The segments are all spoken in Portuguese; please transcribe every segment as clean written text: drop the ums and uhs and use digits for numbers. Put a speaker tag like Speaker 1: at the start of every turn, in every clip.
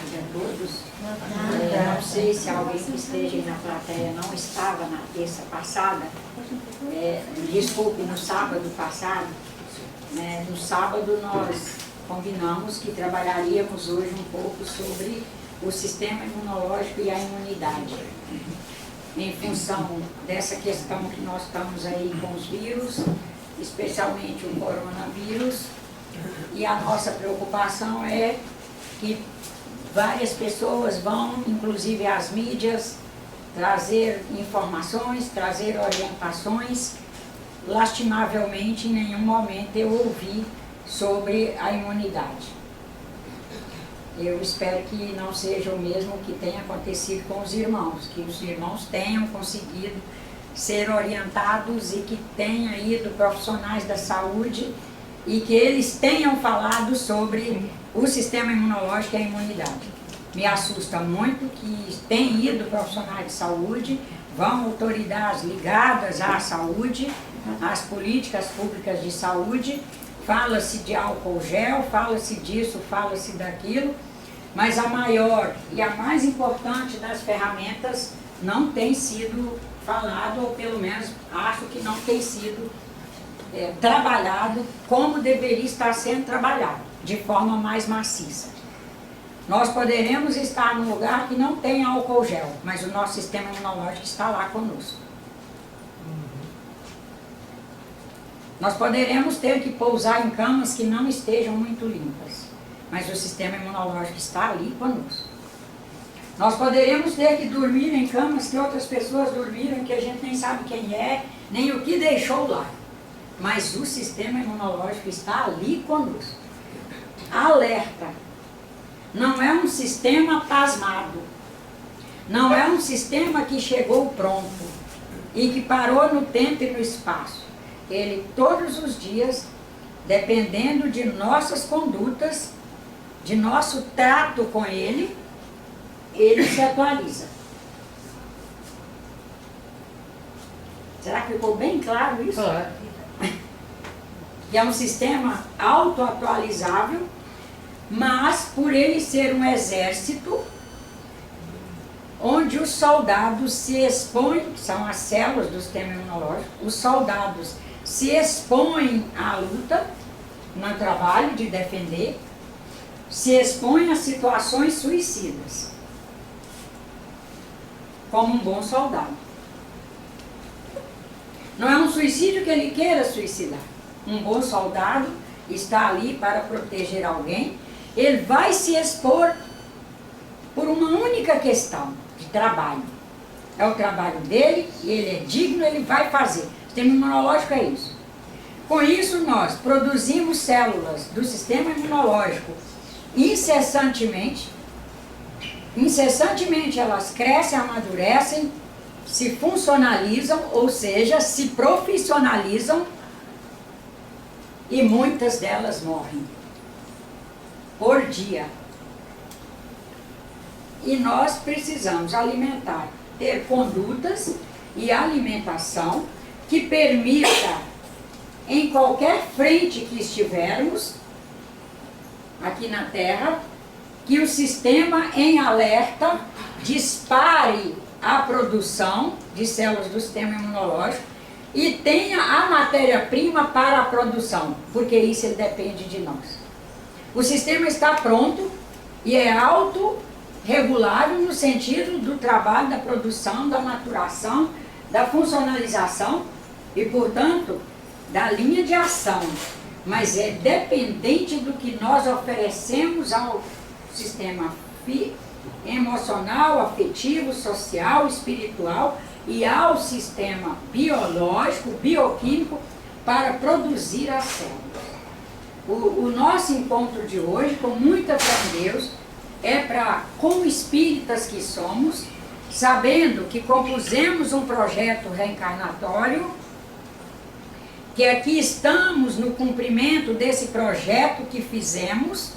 Speaker 1: tarde a todos. Não sei se alguém que esteja aí na plateia não estava na terça passada. Desculpe, no sábado passado. No sábado nós combinamos que trabalharíamos hoje um pouco sobre o sistema imunológico e a imunidade. Em função dessa questão que nós estamos aí com os vírus, especialmente o coronavírus, e a nossa preocupação é que várias pessoas vão, inclusive as mídias, trazer informações, trazer orientações. Lastimavelmente, em nenhum momento eu ouvi sobre a imunidade. Eu espero que não seja o mesmo que tenha acontecido com os irmãos, que os irmãos tenham conseguido ser orientados e que tenham ido profissionais da saúde e que eles tenham falado sobre o sistema imunológico e a imunidade. Me assusta muito que tenham ido profissionais de saúde, vão autoridades ligadas à saúde, às políticas públicas de saúde, fala-se de álcool gel, fala-se disso, fala-se daquilo, mas a maior e a mais importante das ferramentas não tem sido falado, ou pelo menos acho que não tem sido trabalhado como deveria estar sendo trabalhado, de forma mais maciça. Nós poderemos estar num lugar que não tem álcool gel, mas o nosso sistema imunológico está lá conosco. Nós poderemos ter que pousar em camas que não estejam muito limpas, mas o sistema imunológico está ali conosco. Nós poderemos ter que dormir em camas que outras pessoas dormiram, que a gente nem sabe quem é, nem o que deixou lá. Mas o sistema imunológico está ali conosco. Alerta! Não é um sistema pasmado. Não é um sistema que chegou pronto e que parou no tempo e no espaço. Ele todos os dias, dependendo de nossas condutas, de nosso trato com ele se atualiza. Será que ficou bem claro isso?
Speaker 2: Claro.
Speaker 1: Que é um sistema autoatualizável, mas por ele ser um exército, onde os soldados se expõem, que são as células do sistema imunológico, os soldados se expõem à luta, no trabalho de defender, se expõem a situações suicidas, como um bom soldado. Não é um suicídio que ele queira suicidar. Um bom soldado está ali para proteger alguém, ele vai se expor por uma única questão de trabalho. É o trabalho dele, e ele é digno, ele vai fazer. O sistema imunológico é isso. Com isso, nós produzimos células do sistema imunológico incessantemente. Incessantemente elas crescem, amadurecem, se funcionalizam, ou seja, se profissionalizam, e muitas delas morrem por dia. E nós precisamos alimentar, ter condutas e alimentação que permita, em qualquer frente que estivermos aqui na Terra, que o sistema em alerta dispare a produção de células do sistema imunológico e tenha a matéria-prima para a produção, porque isso ele depende de nós. O sistema está pronto e é autorregulável no sentido do trabalho, da produção, da maturação, da funcionalização e, portanto, da linha de ação. Mas é dependente do que nós oferecemos ao sistema emocional, afetivo, social, espiritual e ao sistema biológico, bioquímico, para produzir as células. O nosso encontro de hoje, com muita fé em Deus, é para, como espíritas que somos, sabendo que compusemos um projeto reencarnatório, que aqui estamos no cumprimento desse projeto que fizemos,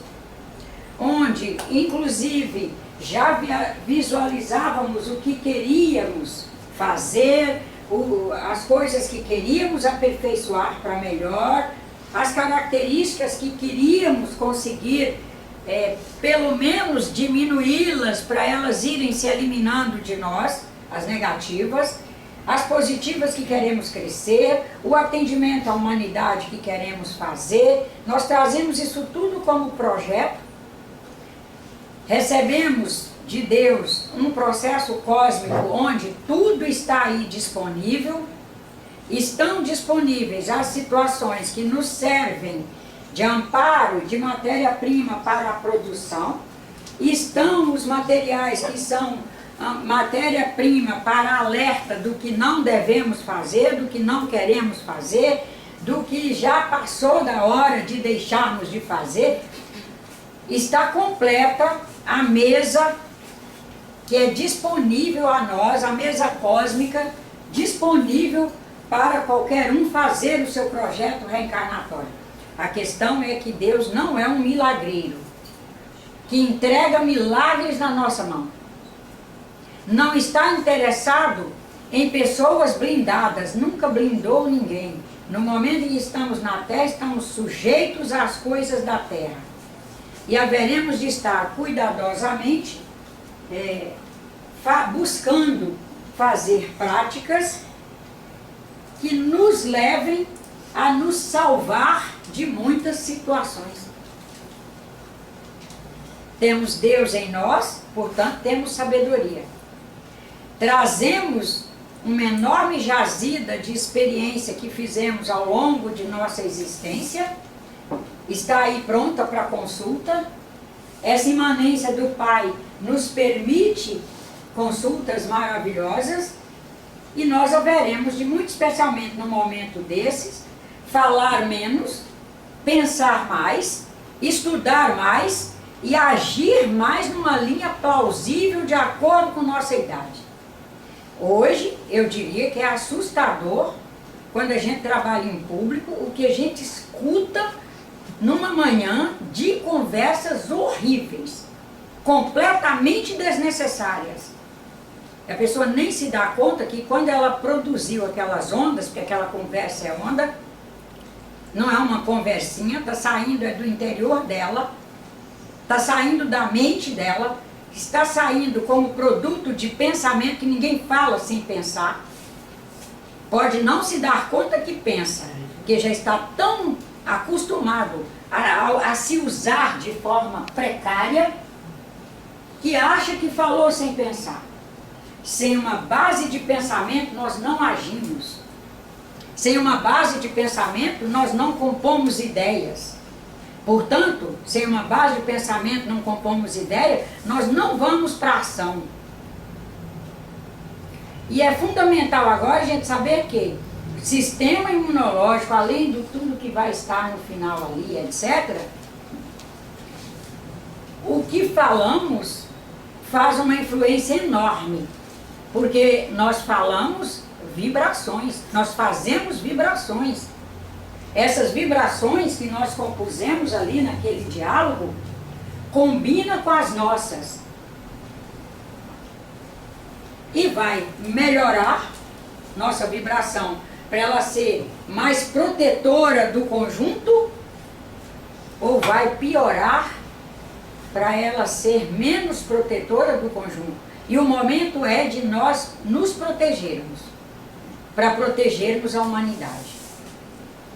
Speaker 1: onde, inclusive, já visualizávamos o que queríamos fazer, as coisas que queríamos aperfeiçoar para melhor, as características que queríamos conseguir pelo menos diminuí-las para elas irem se eliminando de nós, as negativas, as positivas que queremos crescer, o atendimento à humanidade que queremos fazer. Nós trazemos isso tudo como projeto, recebemos de Deus um processo cósmico onde tudo está aí disponível, estão disponíveis as situações que nos servem de amparo, de matéria-prima para a produção, estão os materiais que são matéria-prima para alerta do que não devemos fazer, do que não queremos fazer, do que já passou da hora de deixarmos de fazer. Está completa a mesa que é disponível a nós, a mesa cósmica, disponível para qualquer um fazer o seu projeto reencarnatório. A questão é que Deus não é um milagreiro, que entrega milagres na nossa mão. Não está interessado em pessoas blindadas, nunca blindou ninguém. No momento em que estamos na Terra, estamos sujeitos às coisas da Terra. E haveremos de estar cuidadosamente buscando fazer práticas que nos levem a nos salvar de muitas situações. Temos Deus em nós, portanto temos sabedoria. Trazemos uma enorme jazida de experiência que fizemos ao longo de nossa existência, está aí pronta para consulta. Essa imanência do Pai nos permite consultas maravilhosas e nós haveremos de, muito especialmente no momento desses, falar menos, pensar mais, estudar mais e agir mais numa linha plausível de acordo com nossa idade. Hoje, eu diria que é assustador, quando a gente trabalha em público, o que a gente escuta numa manhã de conversas horríveis, completamente desnecessárias. A pessoa nem se dá conta que quando ela produziu aquelas ondas, porque aquela conversa é onda, não é uma conversinha, está saindo do interior dela, está saindo da mente dela, está saindo como produto de pensamento que ninguém fala sem pensar. Pode não se dar conta que pensa, porque já está tão acostumado a se usar de forma precária, que acha que falou sem pensar. Sem uma base de pensamento, nós não agimos. Sem uma base de pensamento, nós não compomos ideias. Portanto, sem uma base de pensamento, não compomos ideia, nós não vamos para a ação. E é fundamental agora a gente saber que o sistema imunológico, além de tudo que vai estar no final ali, etc., o que falamos faz uma influência enorme, porque nós falamos vibrações, nós fazemos vibrações. Essas vibrações que nós compusemos ali naquele diálogo, combina com as nossas. E vai melhorar nossa vibração, para ela ser mais protetora do conjunto, ou vai piorar para ela ser menos protetora do conjunto. E o momento é de nós nos protegermos, para protegermos a humanidade.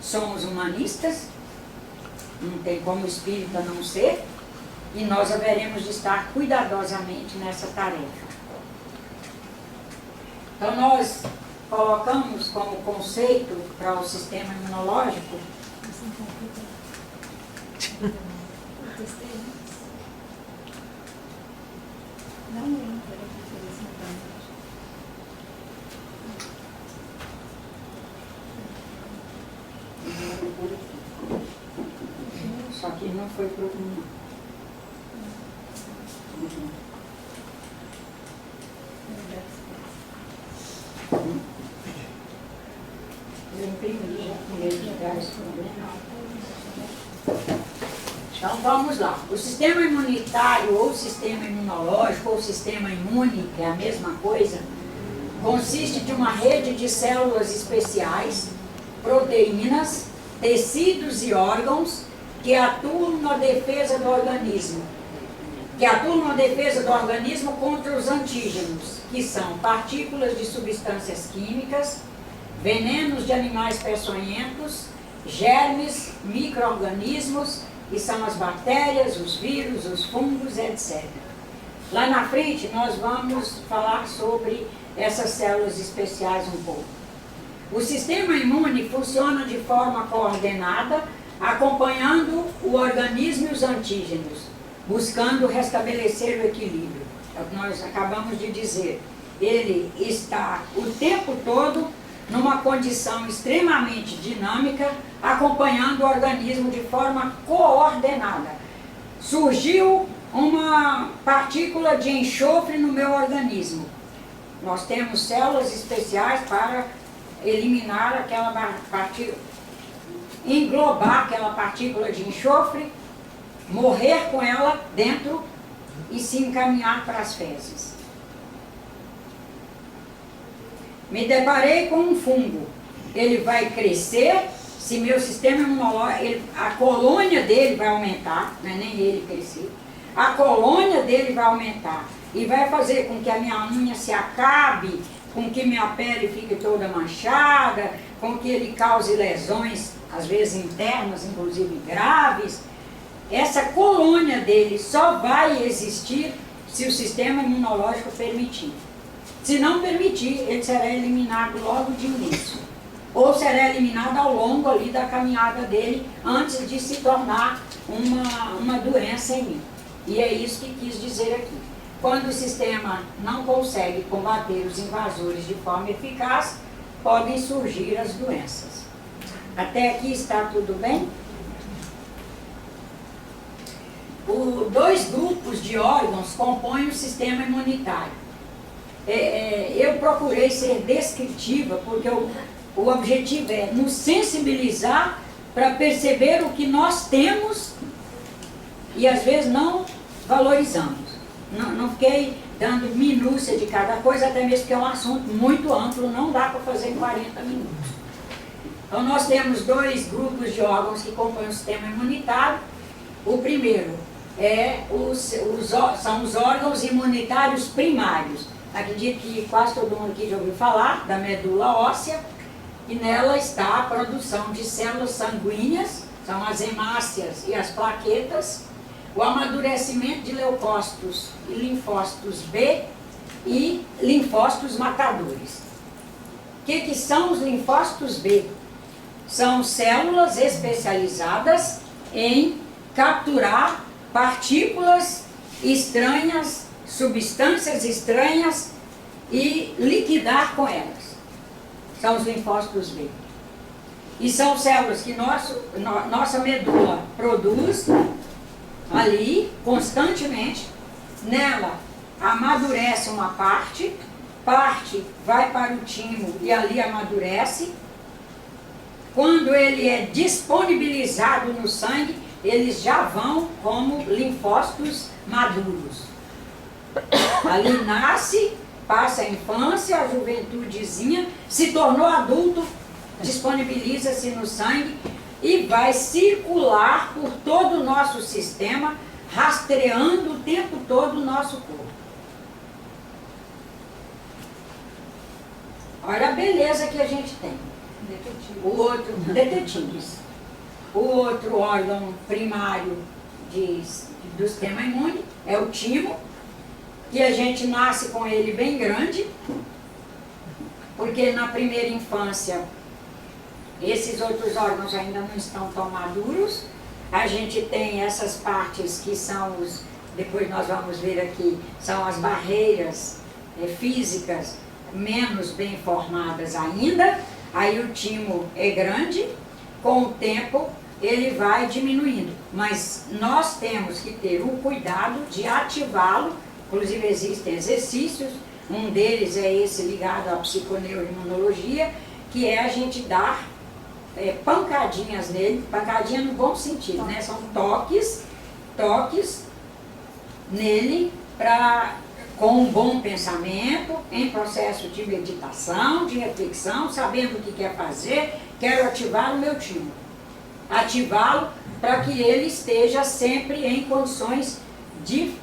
Speaker 1: Somos humanistas, não tem como espírita não ser, e nós haveremos de estar cuidadosamente nessa tarefa. Então nós colocamos como conceito para o sistema imunológico só que não foi pro eu imprimi já com medo de dar esse problema. Então vamos lá. O sistema imunitário, ou sistema imunológico, ou sistema imune, que é a mesma coisa, consiste de uma rede de células especiais, proteínas, tecidos e órgãos que atuam na defesa do organismo, contra os antígenos, que são partículas de substâncias químicas, venenos de animais peçonhentos, germes, micro-organismos, que são as bactérias, os vírus, os fungos, etc. Lá na frente nós vamos falar sobre essas células especiais um pouco. O sistema imune funciona de forma coordenada, acompanhando o organismo e os antígenos, buscando restabelecer o equilíbrio. É o que nós acabamos de dizer. Ele está o tempo todo numa condição extremamente dinâmica, acompanhando o organismo de forma coordenada. Surgiu uma partícula de enxofre no meu organismo. Nós temos células especiais para eliminar aquela partícula, englobar aquela partícula de enxofre, morrer com ela dentro e se encaminhar para as fezes. Me deparei com um fungo. Ele vai crescer, se meu sistema imunológico, a colônia dele vai aumentar, não é nem ele crescer, a colônia dele vai aumentar e vai fazer com que a minha unha se acabe, com que minha pele fique toda manchada, com que ele cause lesões, às vezes internas, inclusive graves. Essa colônia dele só vai existir se o sistema imunológico permitir. Se não permitir, ele será eliminado logo de início. Ou será eliminado ao longo ali da caminhada dele, antes de se tornar uma doença em mim. E é isso que quis dizer aqui. Quando o sistema não consegue combater os invasores de forma eficaz, podem surgir as doenças. Até aqui está tudo bem? Dois grupos de órgãos compõem o sistema imunitário. Eu procurei ser descritiva, porque o objetivo é nos sensibilizar para perceber o que nós temos e às vezes não valorizamos. Não fiquei dando minúcia de cada coisa, até mesmo porque é um assunto muito amplo, não dá para fazer em 40 minutos. Então nós temos dois grupos de órgãos que compõem o sistema imunitário. O primeiro são os órgãos imunitários primários. Acredito que quase todo mundo aqui já ouviu falar da medula óssea, e nela está a produção de células sanguíneas, são as hemácias e as plaquetas, o amadurecimento de leucócitos e linfócitos B e linfócitos matadores. O que são os linfócitos B? São células especializadas em capturar partículas estranhas, substâncias estranhas e liquidar com elas. São os linfócitos B. E são células que nossa medula produz ali constantemente. Nela amadurece uma parte vai para o timo e ali amadurece. Quando ele é disponibilizado no sangue, eles já vão como linfócitos maduros. Ali nasce, passa a infância, a juventudezinha, se tornou adulto, disponibiliza-se no sangue e vai circular por todo o nosso sistema, rastreando o tempo todo o nosso corpo. Olha a beleza que a gente tem. Detetives. O outro órgão primário do sistema imune é o timo, que a gente nasce com ele bem grande, porque na primeira infância esses outros órgãos ainda não estão tão maduros. A gente tem essas partes que são depois nós vamos ver aqui, são as barreiras físicas menos bem formadas ainda. Aí o timo é grande, com o tempo ele vai diminuindo, mas nós temos que ter o cuidado de ativá-lo. Inclusive existem exercícios, um deles é esse ligado à psiconeuroimunologia, que é a gente dar pancadinhas nele, pancadinha no bom sentido, né? São toques nele com um bom pensamento, em processo de meditação, de reflexão, sabendo o que quer fazer, quero ativar o meu timo. Ativá-lo para que ele esteja sempre em condições de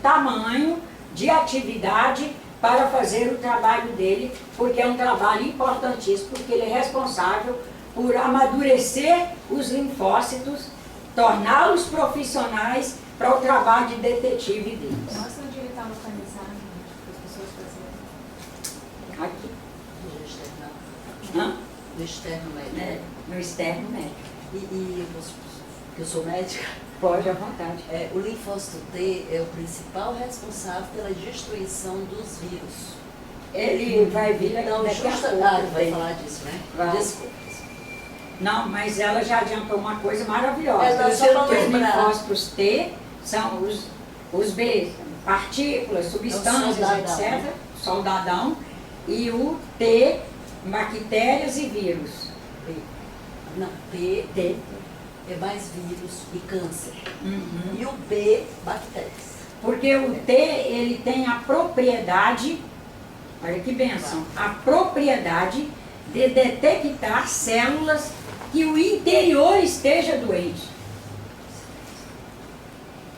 Speaker 1: tamanho, de atividade para fazer o trabalho dele, porque é um trabalho importantíssimo, porque ele é responsável por amadurecer os linfócitos, torná-los profissionais para o trabalho de detetive deles.
Speaker 2: Mostra onde ele está localizado, para as pessoas fazerem.
Speaker 1: Aqui.
Speaker 3: No externo.
Speaker 1: Hã?
Speaker 3: No externo médico.
Speaker 1: É, no externo médico.
Speaker 3: E que eu sou médica,
Speaker 1: Pode à vontade.
Speaker 3: o linfócito T é o principal responsável pela destruição dos vírus.
Speaker 1: Ele vai vir aqui
Speaker 3: Então,
Speaker 1: daqui a
Speaker 3: justa...
Speaker 1: pouco.
Speaker 3: Ah, vai falar disso, né?
Speaker 1: Vai.
Speaker 3: Desculpa.
Speaker 1: Não, mas ela já adiantou uma coisa maravilhosa.
Speaker 3: É, só pra
Speaker 1: Os
Speaker 3: lembrar.
Speaker 1: linfócitos T são os B, partículas, substâncias,
Speaker 3: soldadão.
Speaker 1: etc. Soldadão. E o T, bactérias e vírus.
Speaker 3: P. Não, P
Speaker 1: T.
Speaker 3: é mais vírus e câncer.
Speaker 1: Uhum.
Speaker 3: E o B, bactérias.
Speaker 1: Porque o T, ele tem a propriedade, olha que bênção, a propriedade de detectar células que o interior esteja doente.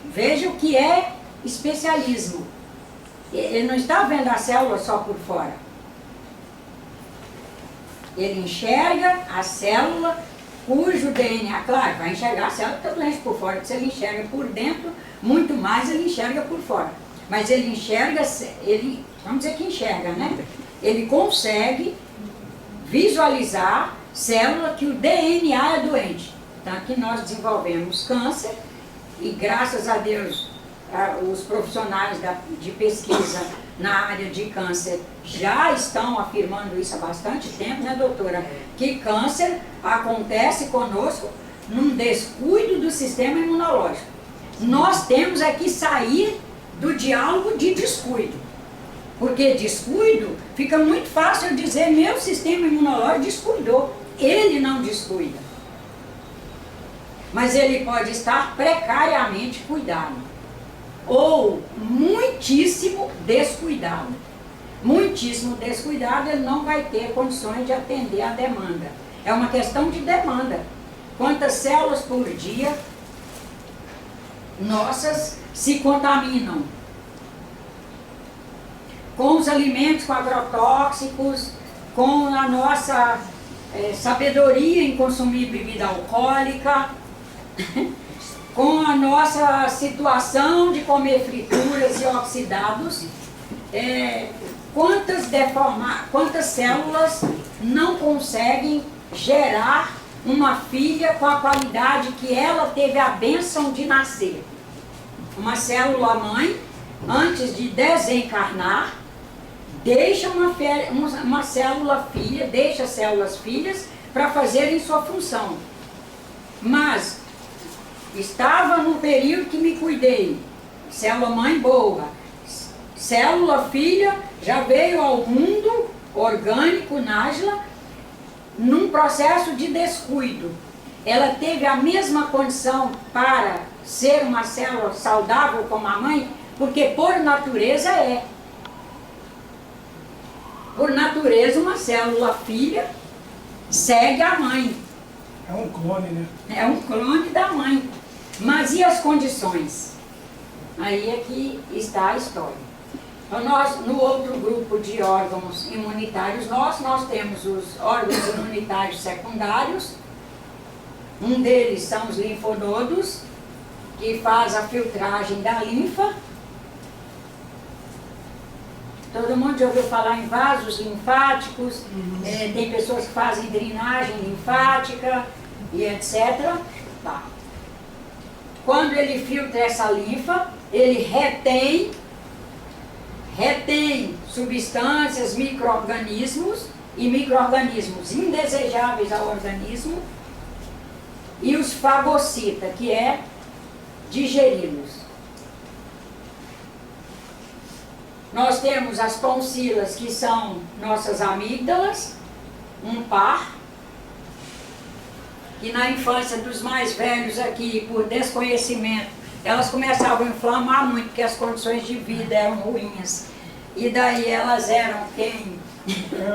Speaker 1: Veja o que é especialismo. Ele não está vendo a célula só por fora. Ele enxerga a célula cujo DNA, claro, vai enxergar a célula que está doente por fora, que se ele enxerga por dentro, muito mais ele enxerga por fora. Mas ele enxerga, vamos dizer que enxerga, né? Ele consegue visualizar célula que o DNA é doente. Então aqui nós desenvolvemos câncer e graças a Deus os profissionais de pesquisa na área de câncer já estão afirmando isso há bastante tempo, né, doutora? Que câncer acontece conosco num descuido do sistema imunológico. Nós temos é que sair do diálogo de descuido. Porque descuido, fica muito fácil dizer, meu sistema imunológico descuidou. Ele não descuida. Mas ele pode estar precariamente cuidado. Ou muitíssimo descuidado. Muitíssimo descuidado, ele não vai ter condições de atender a demanda. É uma questão de demanda. Quantas células por dia nossas se contaminam? Com os alimentos, com agrotóxicos, com a nossa sabedoria em consumir bebida alcoólica, com a nossa situação de comer frituras e oxidados, quantas células não conseguem gerar uma filha com a qualidade que ela teve a bênção de nascer? Uma célula mãe, antes de desencarnar, deixa uma célula filha, deixa células filhas para fazerem sua função. Mas estava no período que me cuidei, célula mãe boa, célula filha já veio ao mundo orgânico, Nájila, num processo de descuido. Ela teve a mesma condição para ser uma célula saudável como a mãe, porque por natureza é. Por natureza, uma célula filha segue a mãe.
Speaker 4: É um clone, né?
Speaker 1: É um clone da mãe. Mas e as condições? Aí é que está a história. Então nós, no outro grupo de órgãos imunitários, nós temos os órgãos imunitários secundários. Um deles são os linfonodos, que faz a filtragem da linfa. Todo mundo já ouviu falar em vasos linfáticos, tem pessoas que fazem drenagem linfática e etc. Tá. Quando ele filtra essa linfa, ele retém substâncias, micro-organismos e micro-organismos indesejáveis ao organismo e os fagocita, que é digeri-los. Nós temos as tonsilas, que são nossas amígdalas, um par, que na infância dos mais velhos aqui, por desconhecimento, elas começavam a inflamar muito, porque as condições de vida eram ruins. E daí elas eram quem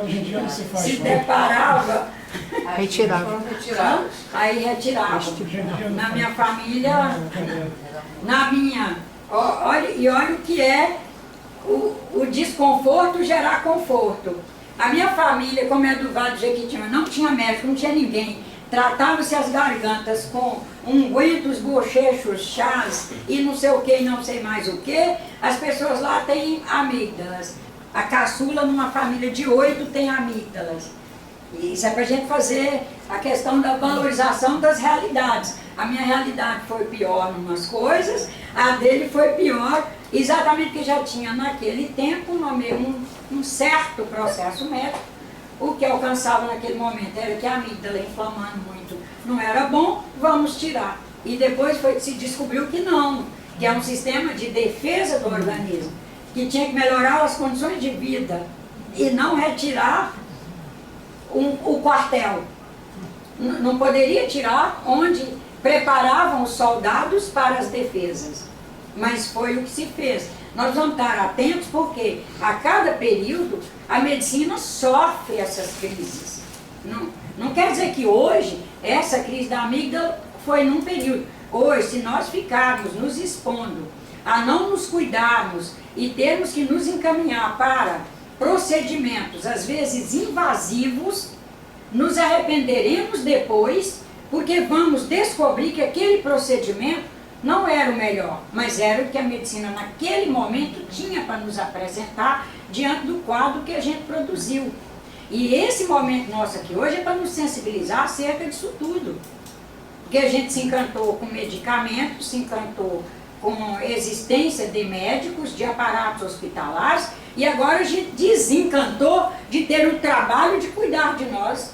Speaker 4: Hoje em dia não se faz
Speaker 1: se
Speaker 4: mais.
Speaker 1: deparava
Speaker 5: Retirava.
Speaker 6: Foram retirados.
Speaker 1: Aí retirava. Na minha família, na minha. Olha o que é o desconforto gerar conforto. A minha família, como é do Vale do Jequitinhonha, não tinha médico, não tinha ninguém. Tratava-se as gargantas com ungüentos, bochechos, chás e não sei o que, não sei mais o que. As pessoas lá têm amígdalas. A caçula, numa família de 8, tem amígdalas. E isso é para a gente fazer a questão da valorização das realidades. A minha realidade foi pior em umas coisas, a dele foi pior, exatamente porque já tinha naquele tempo um certo processo médico. O que alcançava naquele momento era que a amígdala inflamando muito não era bom, vamos tirar. E depois se descobriu que não, que é um sistema de defesa do organismo, que tinha que melhorar as condições de vida e não retirar o quartel. Não poderia tirar onde preparavam os soldados para as defesas. Mas foi o que se fez. Nós vamos estar atentos porque a cada período a medicina sofre essas crises. Não quer dizer que hoje essa crise da amígdala foi num período. Hoje, se nós ficarmos nos expondo a não nos cuidarmos e termos que nos encaminhar para procedimentos, às vezes invasivos, nos arrependeremos depois, porque vamos descobrir que aquele procedimento não era o melhor, mas era o que a medicina naquele momento tinha para nos apresentar diante do quadro que a gente produziu. E esse momento nosso aqui hoje é para nos sensibilizar acerca disso tudo. Porque a gente se encantou com medicamentos, se encantou com existência de médicos, de aparatos hospitalares, e agora a gente desencantou de ter o trabalho de cuidar de nós.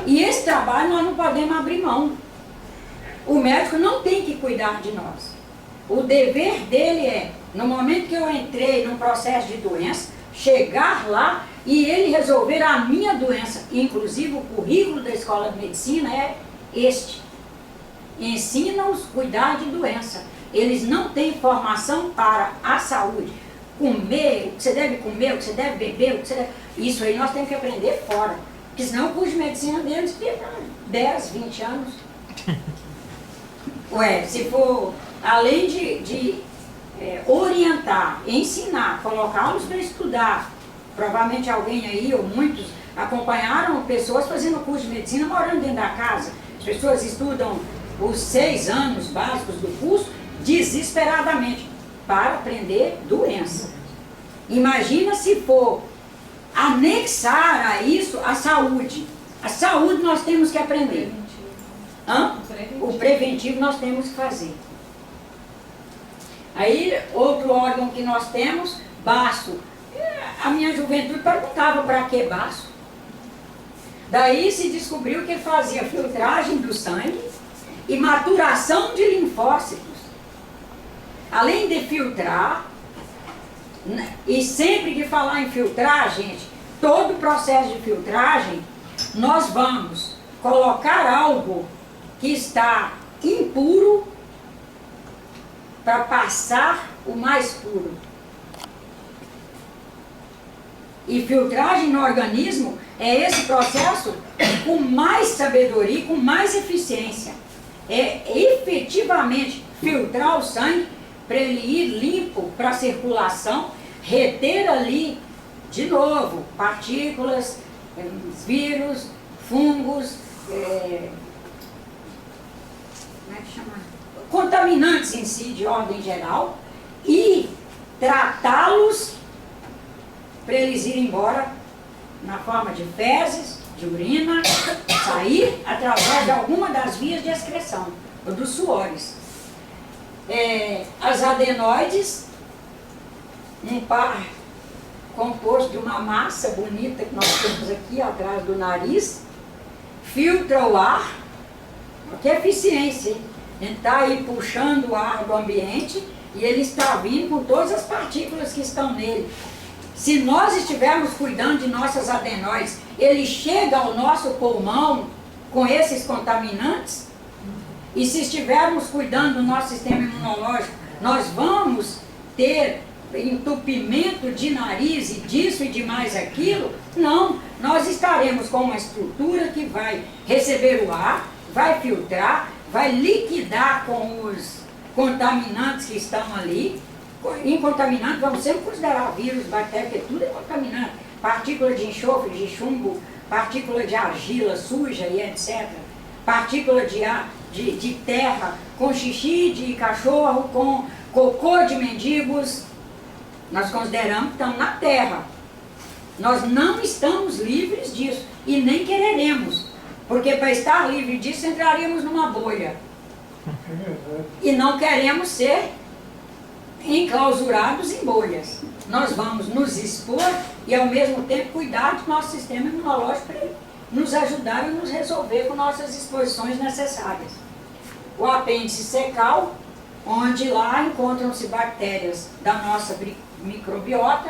Speaker 1: E esse trabalho nós não podemos abrir mão. O médico não tem que cuidar de nós. O dever dele é, no momento que eu entrei num processo de doença, chegar lá e ele resolver a minha doença. Inclusive o currículo da Escola de Medicina é este. Ensina-os a cuidar de doença. Eles não têm formação para a saúde. Comer, o que você deve comer, o que você deve beber, o que você deve... Isso aí nós temos que aprender fora. Porque senão o curso de medicina deles fica 10, 20 anos. Ué, se for, além de orientar, ensinar, colocá-los para estudar, provavelmente alguém aí, ou muitos, acompanharam pessoas fazendo curso de medicina morando dentro da casa. As pessoas estudam os 6 anos básicos do curso desesperadamente para aprender doença. Imagina se for anexar a isso a saúde. A saúde nós temos que aprender. O preventivo nós temos que fazer. Aí, outro órgão que nós temos, baço. A minha juventude perguntava para que baço. Daí se descobriu que fazia filtragem do sangue e maturação de linfócitos. Além de filtrar, e sempre que falar em filtrar, gente, todo o processo de filtragem, nós vamos colocar algo que está impuro para passar o mais puro. E filtragem no organismo é esse processo com mais sabedoria, com mais eficiência. É efetivamente filtrar o sangue para ele ir limpo para a circulação, reter ali, de novo, partículas, vírus, fungos, como é que chama? Contaminantes em si, de ordem geral, e tratá-los para eles irem embora na forma de fezes, de urina, sair através de alguma das vias de excreção, ou dos suores. As adenoides, um par composto de uma massa bonita que nós temos aqui atrás do nariz, filtra o ar. Que eficiência, hein? A gente está aí puxando o ar do ambiente e ele está vindo com todas as partículas que estão nele. Se nós estivermos cuidando de nossas adenoides, ele chega ao nosso pulmão com esses contaminantes. E se estivermos cuidando do nosso sistema imunológico, nós vamos ter entupimento de nariz e disso e de mais aquilo. Não, nós estaremos com uma estrutura que vai receber o ar, vai filtrar, vai liquidar com os contaminantes que estão ali. Em contaminante, vamos sempre considerar vírus, bactérias, porque tudo é contaminante. Partícula de enxofre, de chumbo, partícula de argila suja e etc. Partícula de terra, com xixi de cachorro, com cocô de mendigos. Nós consideramos que estamos na terra. Nós não estamos livres disso e nem quereremos. Porque para estar livre disso entraríamos numa bolha. E não queremos ser enclausurados em bolhas. Nós vamos nos expor e ao mesmo tempo cuidar do nosso sistema imunológico para ele nos ajudar e nos resolver com nossas exposições necessárias. O apêndice secal, onde lá encontram-se bactérias da nossa microbiota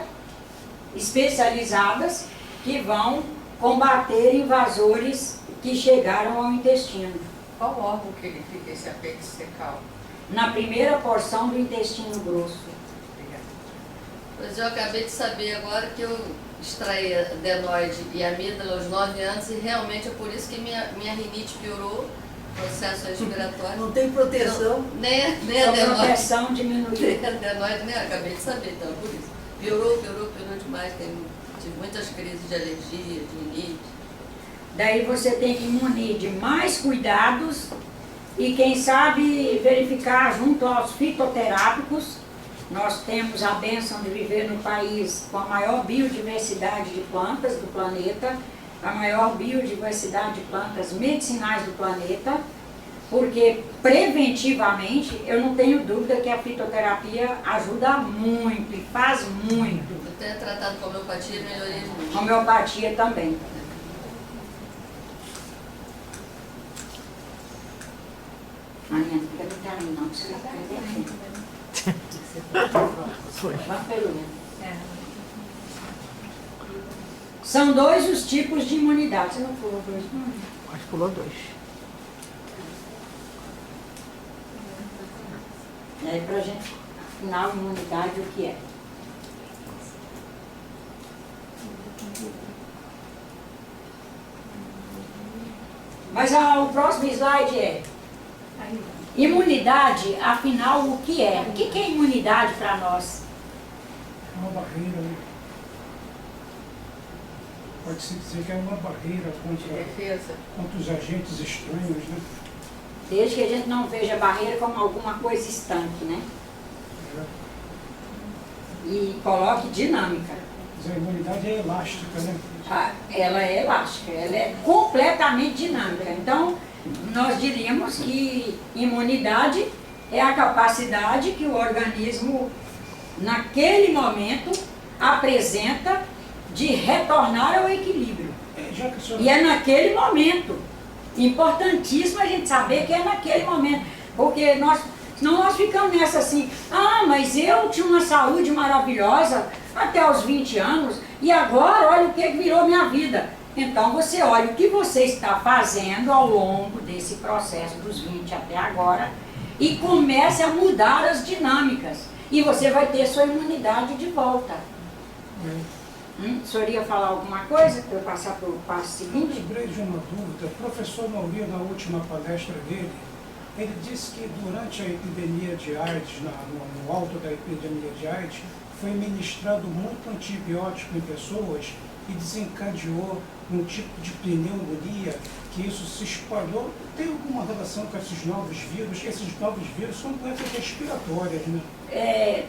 Speaker 1: especializadas que vão combater invasores que chegaram ao intestino.
Speaker 5: Qual órgão que ele fica, esse apêndice secal?
Speaker 1: Na primeira porção do intestino grosso.
Speaker 3: Pois eu acabei de saber agora que eu extraí adenoide e amígdala aos 9 anos e realmente é por isso que minha rinite piorou, processo respiratório.
Speaker 6: Não tem proteção.
Speaker 3: Então, nem
Speaker 1: A
Speaker 3: adenoide.
Speaker 1: proteção diminuiu.
Speaker 3: Nem adenoide, nem acabei de saber, então por isso. Piorou demais, tive muitas crises de alergia, de rinite.
Speaker 1: Daí você tem que munir de mais cuidados e quem sabe verificar junto aos fitoterápicos. Nós temos a bênção de viver no país com a maior biodiversidade de plantas do planeta, a maior biodiversidade de plantas medicinais do planeta, porque preventivamente eu não tenho dúvida que a fitoterapia ajuda muito e faz muito.
Speaker 3: Eu tenho tratado com homeopatia e melhorei muito.
Speaker 1: Homeopatia também. Maninha, não fica me caindo não, você vai perder. Vai pelo menos. São 2 os tipos de imunidade. Você não pulou 2, não?
Speaker 6: Acho que pulou 2.
Speaker 1: E aí pra gente afinar a imunidade o que é? Mas o próximo slide é imunidade, afinal, o que é? O que é imunidade para nós?
Speaker 4: É uma barreira, né? Pode-se dizer que é uma barreira
Speaker 5: Defesa.
Speaker 4: contra os agentes estranhos, né?
Speaker 1: Desde que a gente não veja a barreira como alguma coisa estanque, né? E coloque dinâmica.
Speaker 4: Mas a imunidade é elástica, né?
Speaker 1: Ela é elástica, ela é completamente dinâmica. Então, nós diríamos que imunidade é a capacidade que o organismo, naquele momento, apresenta de retornar ao equilíbrio.
Speaker 4: Já que a senhora...
Speaker 1: E é naquele momento. Importantíssimo a gente saber que é naquele momento. Porque senão nós ficamos nessa assim, mas eu tinha uma saúde maravilhosa até os 20 anos e agora olha o que virou minha vida. Então você olha o que você está fazendo ao longo desse processo dos 20 até agora e comece a mudar as dinâmicas. E você vai ter sua imunidade de volta. O senhor ia falar alguma coisa para eu passar para o passo
Speaker 4: Eu
Speaker 1: seguinte?
Speaker 4: lembrei de uma dúvida. O professor Mauri, na última palestra dele, ele disse que durante a epidemia de AIDS, no alto da epidemia de AIDS, foi ministrado muito antibiótico em pessoas e desencadeou um tipo de pneumonia, que isso se espalhou. Tem alguma relação com esses novos vírus? Esses novos vírus são doenças respiratórias, né?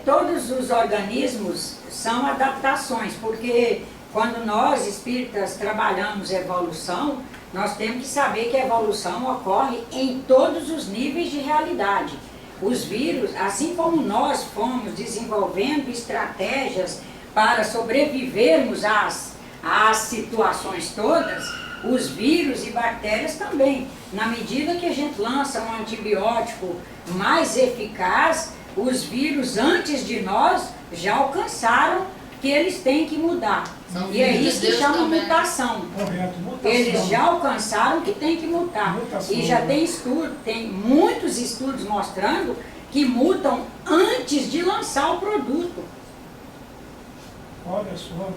Speaker 1: Todos os organismos são adaptações, porque quando nós espíritas trabalhamos evolução, nós temos que saber que a evolução ocorre em todos os níveis de realidade. Os vírus, assim como nós fomos desenvolvendo estratégias para sobrevivermos às situações todas, os vírus e bactérias também. Na medida que a gente lança um antibiótico mais eficaz, os vírus antes de nós já alcançaram que eles têm que mudar.
Speaker 3: São
Speaker 1: E é
Speaker 3: filhos de
Speaker 1: isso que
Speaker 3: Deus
Speaker 1: chama
Speaker 3: também.
Speaker 1: mutação.
Speaker 4: Correto, mutação.
Speaker 1: Eles já alcançaram que tem que mutar.
Speaker 4: Mutação,
Speaker 1: E já
Speaker 4: né?
Speaker 1: tem muitos estudos mostrando que mutam antes de lançar o produto.
Speaker 4: Olha só.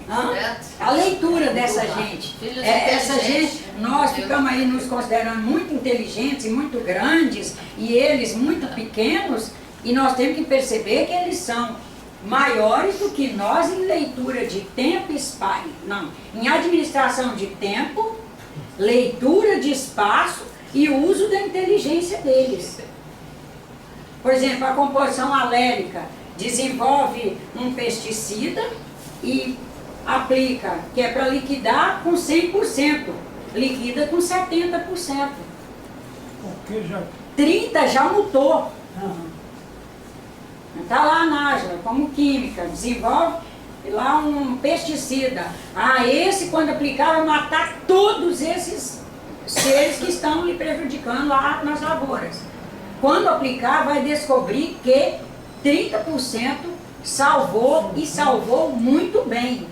Speaker 1: Hã?
Speaker 3: Certo?
Speaker 1: A leitura dessa gente.
Speaker 3: Filhos
Speaker 1: Essa
Speaker 3: inteligentes.
Speaker 1: gente, nós ficamos aí nos considerando muito inteligentes e muito grandes, e eles muito pequenos, e nós temos que perceber que eles são maiores do que nós em leitura de tempo e espaço. Não, em administração de tempo, leitura de espaço e o uso da inteligência deles. Por exemplo, a composição alérica desenvolve um pesticida e aplica, que é para liquidar com 100%, liquida com 70%.
Speaker 4: Porque já
Speaker 1: 30% já mutou. Está lá a Nájila, como química, desenvolve lá um pesticida. Esse quando aplicar vai matar todos esses seres que estão lhe prejudicando lá nas lavouras. Quando aplicar vai descobrir que 30% salvou e salvou muito bem.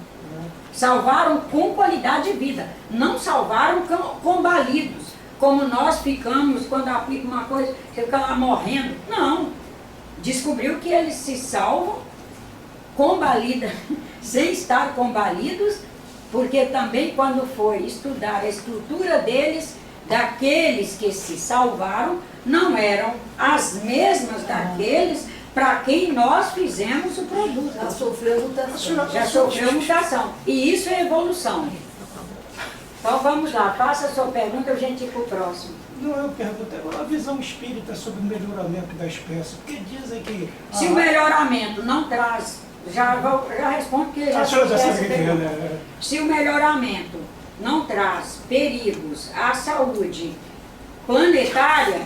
Speaker 1: Salvaram com qualidade de vida, não salvaram combalidos, como nós ficamos quando aplica uma coisa, você fica lá morrendo. Não, descobriu que eles se salvam combalidos, sem estar combalidos, porque também quando foi estudar a estrutura deles, daqueles que se salvaram, não eram as mesmas daqueles para quem nós fizemos o produto.
Speaker 6: Já sofreu mutação.
Speaker 1: Já sofreu mutação. E isso é evolução. Então vamos lá, faça a sua pergunta, a gente ir para o próximo.
Speaker 4: não, eu pergunto agora a visão espírita sobre o melhoramento da espécie, porque dizem que...
Speaker 1: Se o melhoramento não traz, já respondo porque já
Speaker 4: A senhora já
Speaker 1: sei
Speaker 4: sabe o que é, né?
Speaker 1: Se o melhoramento não traz perigos à saúde planetária,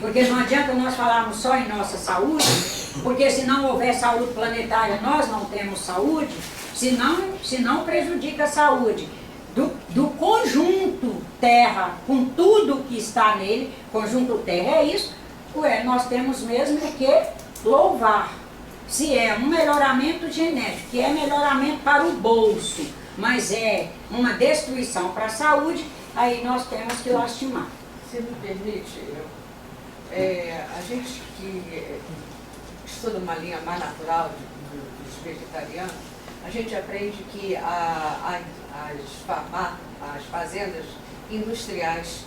Speaker 1: porque não adianta nós falarmos só em nossa saúde, porque se não houver saúde planetária, nós não temos saúde, se não prejudica a saúde do conjunto Terra, com tudo que está nele, conjunto Terra é isso, nós temos mesmo que louvar. Se é um melhoramento genético, que é melhoramento para o bolso, mas é uma destruição para a saúde, aí nós temos que lastimar.
Speaker 5: Se me permite, a gente que estuda uma linha mais natural dos vegetarianos, a gente aprende que as fazendas industriais,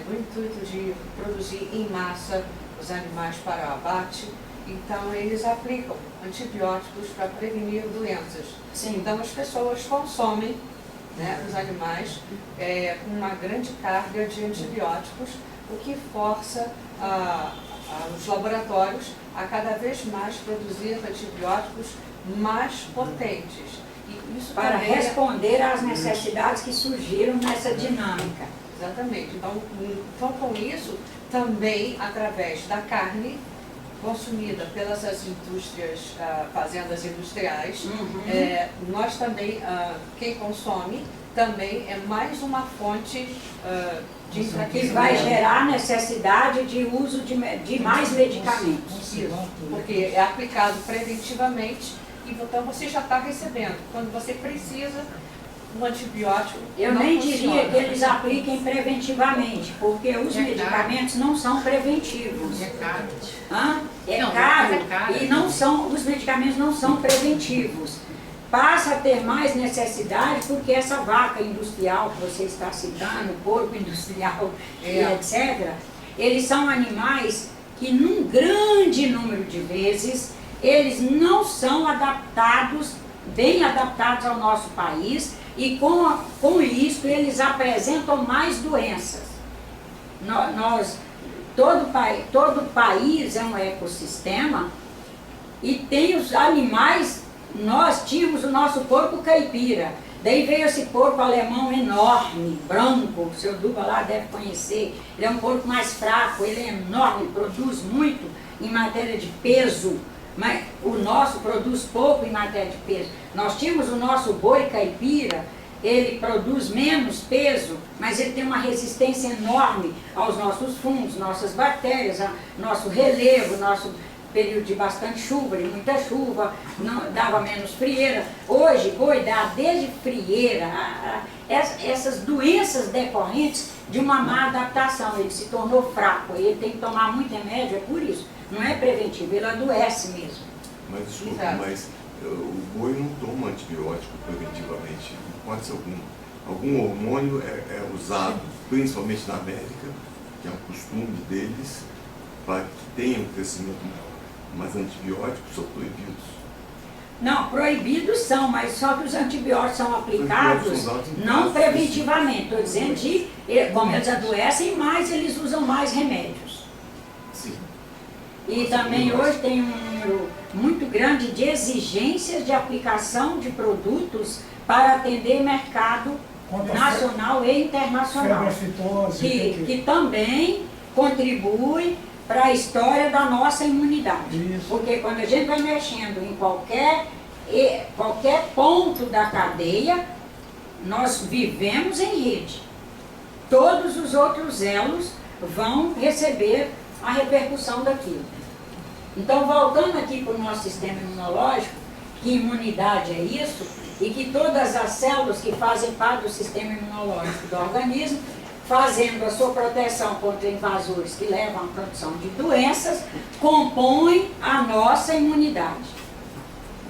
Speaker 5: no intuito de produzir em massa os animais para o abate, então eles aplicam antibióticos para prevenir doenças.
Speaker 1: Sim.
Speaker 5: Então as pessoas consomem, né, os animais com uma grande carga de antibióticos, o que força os laboratórios a cada vez mais produzir antibióticos mais potentes. E isso
Speaker 1: Para
Speaker 5: também
Speaker 1: responder às necessidades que surgiram nessa dinâmica.
Speaker 5: Exatamente. Então, com isso, também através da carne consumida pelas indústrias, fazendas industriais, nós também, quem consome, também é mais uma fonte de enfraquecimento.
Speaker 1: Que vai gerar necessidade de uso de mais medicamentos.
Speaker 5: Isso, porque é aplicado preventivamente e então você já está recebendo. Quando você precisa, um antibiótico
Speaker 1: Eu
Speaker 5: não
Speaker 1: nem
Speaker 5: funciona.
Speaker 1: diria que eles apliquem preventivamente, porque os medicamentos não são preventivos.
Speaker 7: É caro.
Speaker 1: É
Speaker 7: Não,
Speaker 1: caro,
Speaker 7: mas é caro.
Speaker 1: e não são, os medicamentos não são preventivos. Passa a ter mais necessidade porque essa vaca industrial que você está citando, porco industrial e etc., eles são animais que num grande número de vezes eles não são adaptados, bem adaptados ao nosso país, e com isso eles apresentam mais doenças. Todo país é um ecossistema e tem os animais. Nós tínhamos o nosso porco caipira, daí veio esse porco alemão enorme, branco, o seu Duba lá deve conhecer, ele é um porco mais fraco, ele é enorme, produz muito em matéria de peso, mas o nosso produz pouco em matéria de peso. Nós tínhamos o nosso boi caipira, ele produz menos peso, mas ele tem uma resistência enorme aos nossos fungos, nossas bactérias, nosso relevo, nosso período de bastante chuva, de muita chuva, não, dava menos frieira. Hoje, boi dá desde frieira, essas doenças decorrentes de uma má adaptação. Ele se tornou fraco, ele tem que tomar muito remédio, é por isso. Não é preventivo, ele adoece mesmo.
Speaker 7: Mas desculpe,
Speaker 5: Exato.
Speaker 7: mas o boi não toma antibiótico preventivamente. Pode ser algum hormônio é usado, principalmente na América, que é um costume deles, para que tenha um crescimento maior. Mas antibióticos são proibidos.
Speaker 1: Não, proibidos são, mas só que os antibióticos são aplicados não preventivamente. Estou dizendo que, como eles adoecem mais, eles usam mais remédios.
Speaker 7: Sim.
Speaker 1: E também hoje tem um número muito grande de exigências de aplicação de produtos para atender mercado
Speaker 4: Contra a
Speaker 1: nacional e internacional.
Speaker 4: febre aftosa,
Speaker 1: Que também contribui para a história da nossa imunidade.
Speaker 4: Isso.
Speaker 1: Porque quando a gente vai mexendo em qualquer ponto da cadeia, nós vivemos em rede. Todos os outros elos vão receber a repercussão daquilo. Então, voltando aqui para o nosso sistema imunológico, que imunidade é isso, e que todas as células que fazem parte do sistema imunológico do organismo, fazendo a sua proteção contra invasores que levam à produção de doenças, compõem a nossa imunidade.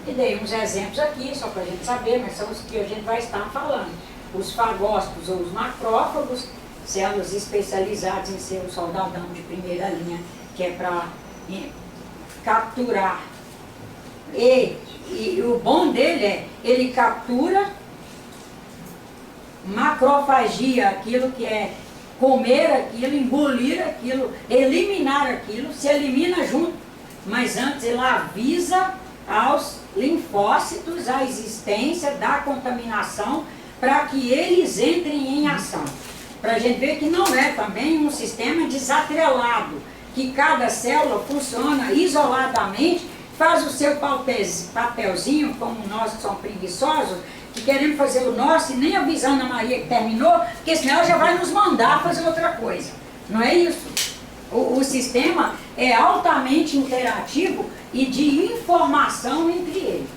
Speaker 1: E dei uns exemplos aqui, só para a gente saber, mas são os que a gente vai estar falando. Os fagócitos ou os macrófagos, células especializadas em ser o soldadão de primeira linha, que é para capturar. E o bom dele é, ele captura macrofagia, aquilo que é comer aquilo, engolir aquilo, eliminar aquilo, se elimina junto, mas antes ele avisa aos linfócitos a existência da contaminação para que eles entrem em ação. Para a gente ver que não é também um sistema desatrelado, que cada célula funciona isoladamente, faz o seu papelzinho, como nós que somos preguiçosos, que queremos fazer o nosso e nem avisando a Maria que terminou, porque senão ela já vai nos mandar fazer outra coisa. Não é isso? O sistema é altamente interativo e de informação entre eles.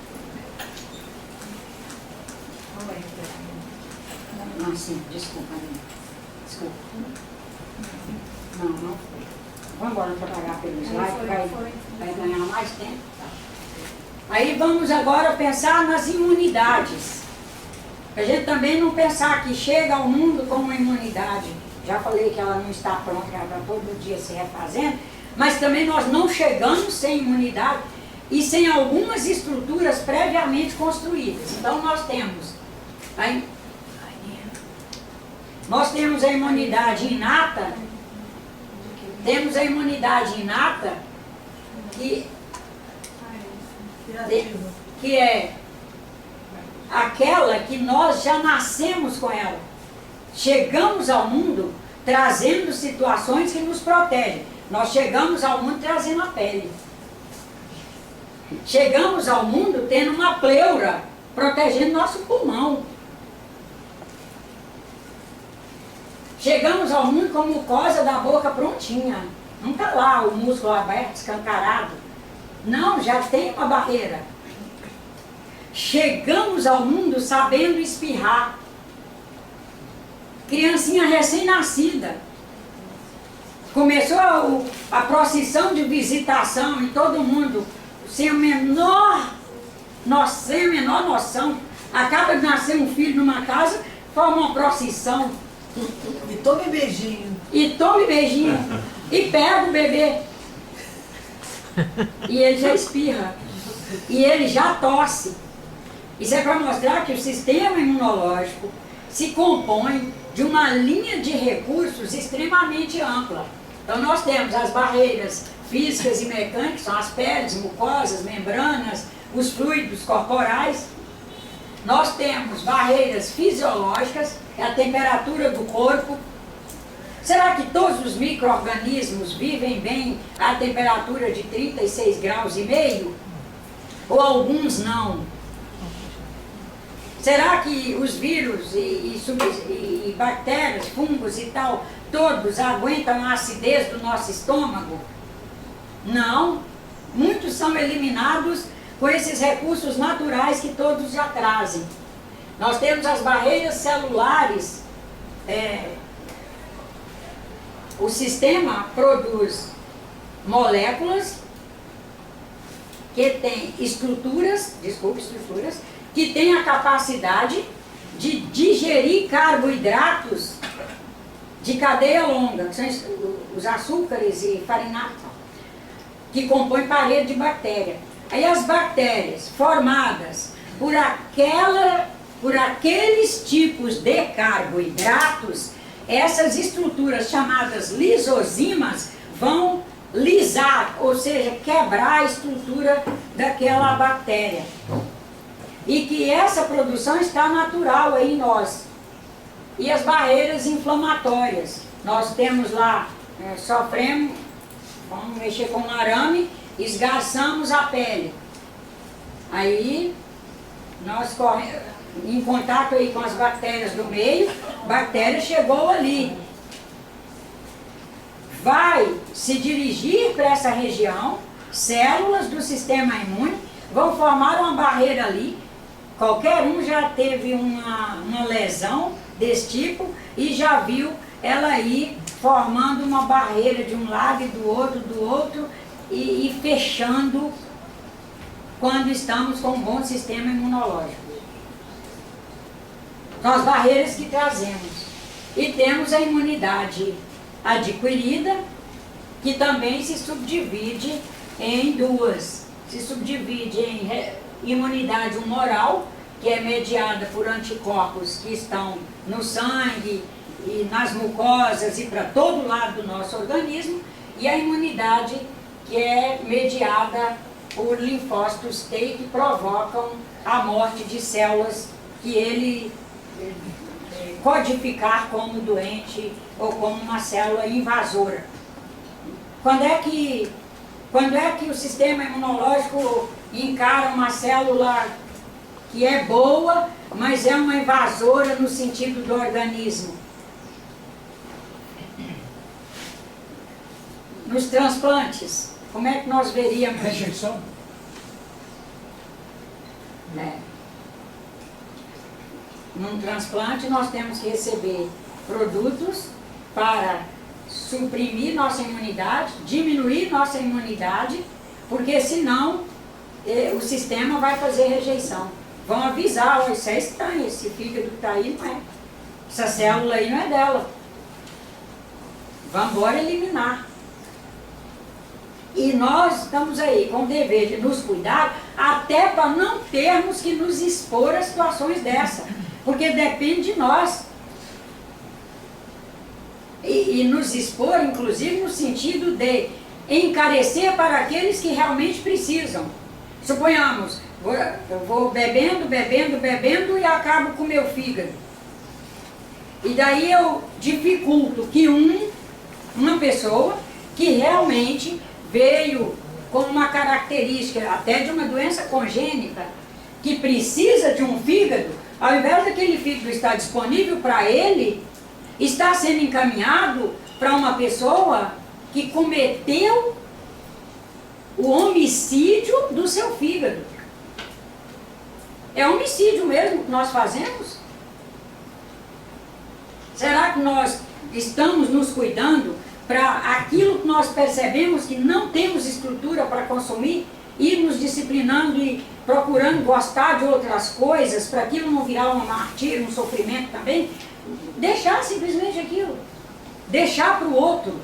Speaker 1: Ah, sim, desculpa, Maria. Desculpa. Não foi. Vamos embora trabalhar pelo slide, vai ganhar mais tempo. Tá. Aí vamos agora pensar nas imunidades. A gente também não pensar que chega ao mundo com uma imunidade. Já falei que ela não está pronta, ela está todo dia se refazendo, mas também nós não chegamos sem imunidade e sem algumas estruturas previamente construídas. Então nós temos a imunidade inata, que é aquela que nós já nascemos com ela. Chegamos ao mundo trazendo situações que nos protegem. Nós chegamos ao mundo trazendo a pele. Chegamos ao mundo tendo uma pleura protegendo nosso pulmão. Chegamos ao mundo com a mucosa da boca prontinha. Não está lá o músculo aberto, escancarado. Não, já tem uma barreira. Chegamos ao mundo sabendo espirrar. Criancinha recém-nascida. Começou a procissão de visitação e todo mundo, sem a menor noção. Acaba de nascer um filho numa casa, forma uma procissão.
Speaker 6: E tome beijinho.
Speaker 1: E pega o bebê. E ele já espirra. E ele já tosse. Isso é para mostrar que o sistema imunológico se compõe de uma linha de recursos extremamente ampla. Então nós temos as barreiras físicas e mecânicas, são as peles, mucosas, membranas, os fluidos corporais. Nós temos barreiras fisiológicas, é a temperatura do corpo. Será que todos os micro-organismos vivem bem à temperatura de 36,5 graus? Ou alguns não? Será que os vírus e bactérias, fungos e tal, todos aguentam a acidez do nosso estômago? Não. Muitos são eliminados com esses recursos naturais que todos já trazem. Nós temos as barreiras celulares. O sistema produz moléculas que tem estruturas, que têm a capacidade de digerir carboidratos de cadeia longa, que são os açúcares e farinato, que compõem parede de bactéria. Aí as bactérias formadas por aqueles tipos de carboidratos, essas estruturas chamadas lisozimas vão lisar, ou seja, quebrar a estrutura daquela bactéria. E que essa produção está natural aí em nós. E as barreiras inflamatórias. Nós temos lá, sofremos, vamos mexer com um arame, esgarçamos a pele. Aí nós corremos em contato aí com as bactérias do meio, a bactéria chegou ali. Vai se dirigir para essa região, células do sistema imune vão formar uma barreira ali. Qualquer um já teve uma lesão desse tipo e já viu ela aí formando uma barreira de um lado e do outro e fechando quando estamos com um bom sistema imunológico. São as barreiras que trazemos. E temos a imunidade adquirida, que também se subdivide em duas. Se subdivide em imunidade humoral, que é mediada por anticorpos que estão no sangue e nas mucosas e para todo lado do nosso organismo, e a imunidade que é mediada por linfócitos T, que provocam a morte de células que ele codificar como doente ou como uma célula invasora. Quando é que o sistema imunológico encara uma célula que é boa, mas é uma invasora no sentido do organismo? Nos transplantes, como é que nós veríamos?
Speaker 4: Rejeição?
Speaker 1: Num transplante nós temos que receber produtos para suprimir nossa imunidade, diminuir nossa imunidade, porque senão o sistema vai fazer rejeição. Vão avisar, ó, isso é estranho, esse fígado que está aí não é. Essa célula aí não é dela. Vamos embora eliminar. E nós estamos aí com o dever de nos cuidar, até para não termos que nos expor a situações dessa, porque depende de nós. E nos expor, inclusive, no sentido de encarecer para aqueles que realmente precisam. Suponhamos, eu vou bebendo e acabo com o meu fígado. E daí eu dificulto que uma pessoa que realmente veio com uma característica até de uma doença congênita, que precisa de um fígado, ao invés daquele fígado estar disponível para ele, está sendo encaminhado para uma pessoa que cometeu o homicídio do seu fígado. É homicídio mesmo que nós fazemos? Será que nós estamos nos cuidando para aquilo que nós percebemos que não temos estrutura para consumir, ir nos disciplinando e procurando gostar de outras coisas, para aquilo não virar uma martírio, um sofrimento também? Deixar simplesmente aquilo, deixar para o outro,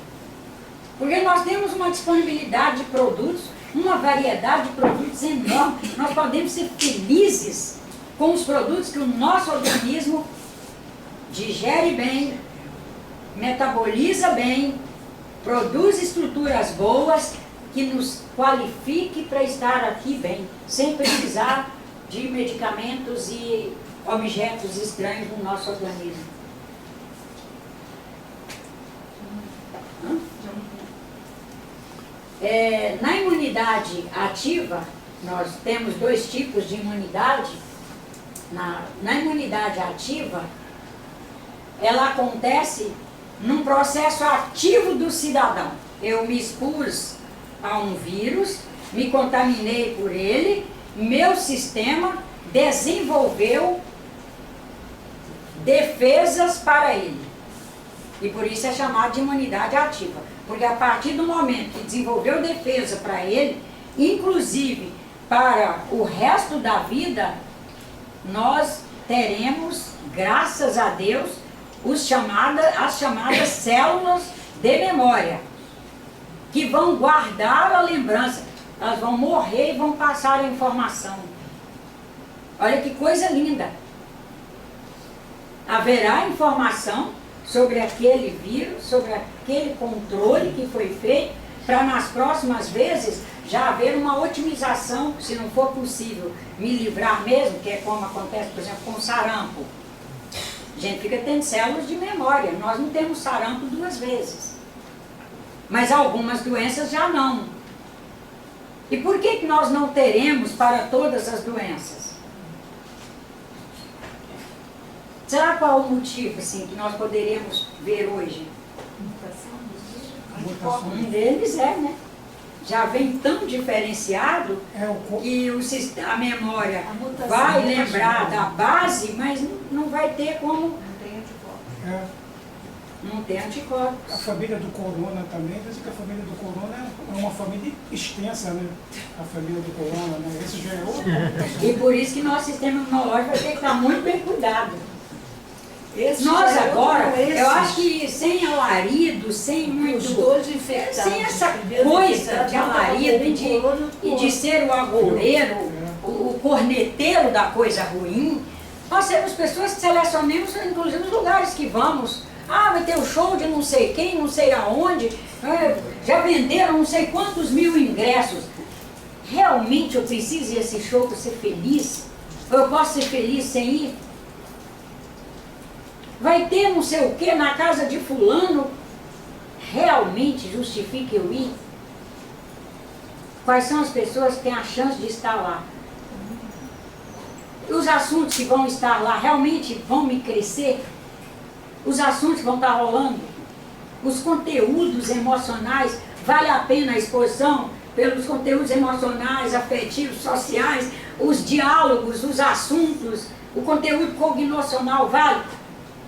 Speaker 1: porque nós temos uma disponibilidade de produtos, uma variedade de produtos enorme. Nós podemos ser felizes com os produtos que o nosso organismo digere bem, metaboliza bem, produz estruturas boas que nos qualifique para estar aqui bem, sem precisar de medicamentos e objetos estranhos no nosso organismo. Na imunidade ativa, nós temos dois tipos de imunidade. Na imunidade ativa, ela acontece num processo ativo do cidadão. Eu me expus a um vírus, me contaminei por ele, meu sistema desenvolveu defesas para ele. E por isso é chamado de imunidade ativa. Porque a partir do momento que desenvolveu defesa para ele, inclusive para o resto da vida, nós teremos, graças a Deus, as chamadas células de memória, que vão guardar a lembrança. Elas vão morrer e vão passar a informação. Olha que coisa linda. Haverá informação sobre aquele vírus, sobre aquele controle que foi feito, para nas próximas vezes já haver uma otimização, se não for possível me livrar mesmo, que é como acontece, por exemplo, com sarampo. A gente fica tendo células de memória, nós não temos sarampo 2 vezes. Mas algumas doenças já não. E por que nós não teremos para todas as doenças? Será qual o motivo assim, que nós poderíamos ver hoje? Um deles é, né? Já vem tão diferenciado que a memória vai lembrar da base, mas não vai ter como...
Speaker 5: Não tem anticorpos.
Speaker 4: É,
Speaker 1: Não tem anticorpos.
Speaker 4: a família do corona também, dizem que a família do corona é uma família extensa, né? A família do corona, né? Esse já é outro.
Speaker 1: E por isso que nosso sistema imunológico vai ter que estar muito bem cuidado.
Speaker 6: Esse
Speaker 1: Nós
Speaker 6: já é
Speaker 1: agora,
Speaker 6: outro, esses,
Speaker 1: eu acho que sem alarido, sem
Speaker 6: os
Speaker 1: muito...
Speaker 6: dois infectados.
Speaker 1: Sem essa
Speaker 6: primeiro
Speaker 1: coisa
Speaker 6: infectado,
Speaker 1: de
Speaker 6: não tava
Speaker 1: alarido
Speaker 6: com
Speaker 1: e de,
Speaker 6: corona,
Speaker 1: e de ser o agoureiro, o corneteiro da coisa ruim, nós temos pessoas que selecionamos, inclusive, os lugares que vamos. Ah, vai ter o show de não sei quem, não sei aonde, já venderam não sei quantos mil ingressos. Realmente eu preciso ir a esse show para ser feliz? Ou eu posso ser feliz sem ir? Vai ter não sei o que na casa de fulano, realmente justifica eu ir? Quais são as pessoas que têm a chance de estar lá? Os assuntos que vão estar lá realmente vão me crescer? Os assuntos que vão estar rolando? Os conteúdos emocionais, vale a pena a exposição pelos conteúdos emocionais, afetivos, sociais, os diálogos, os assuntos, o conteúdo cognicional, vale?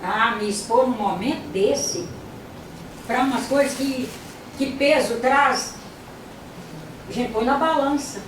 Speaker 1: Ah, me expor num momento desse, para umas coisas que peso traz, a gente põe na balança.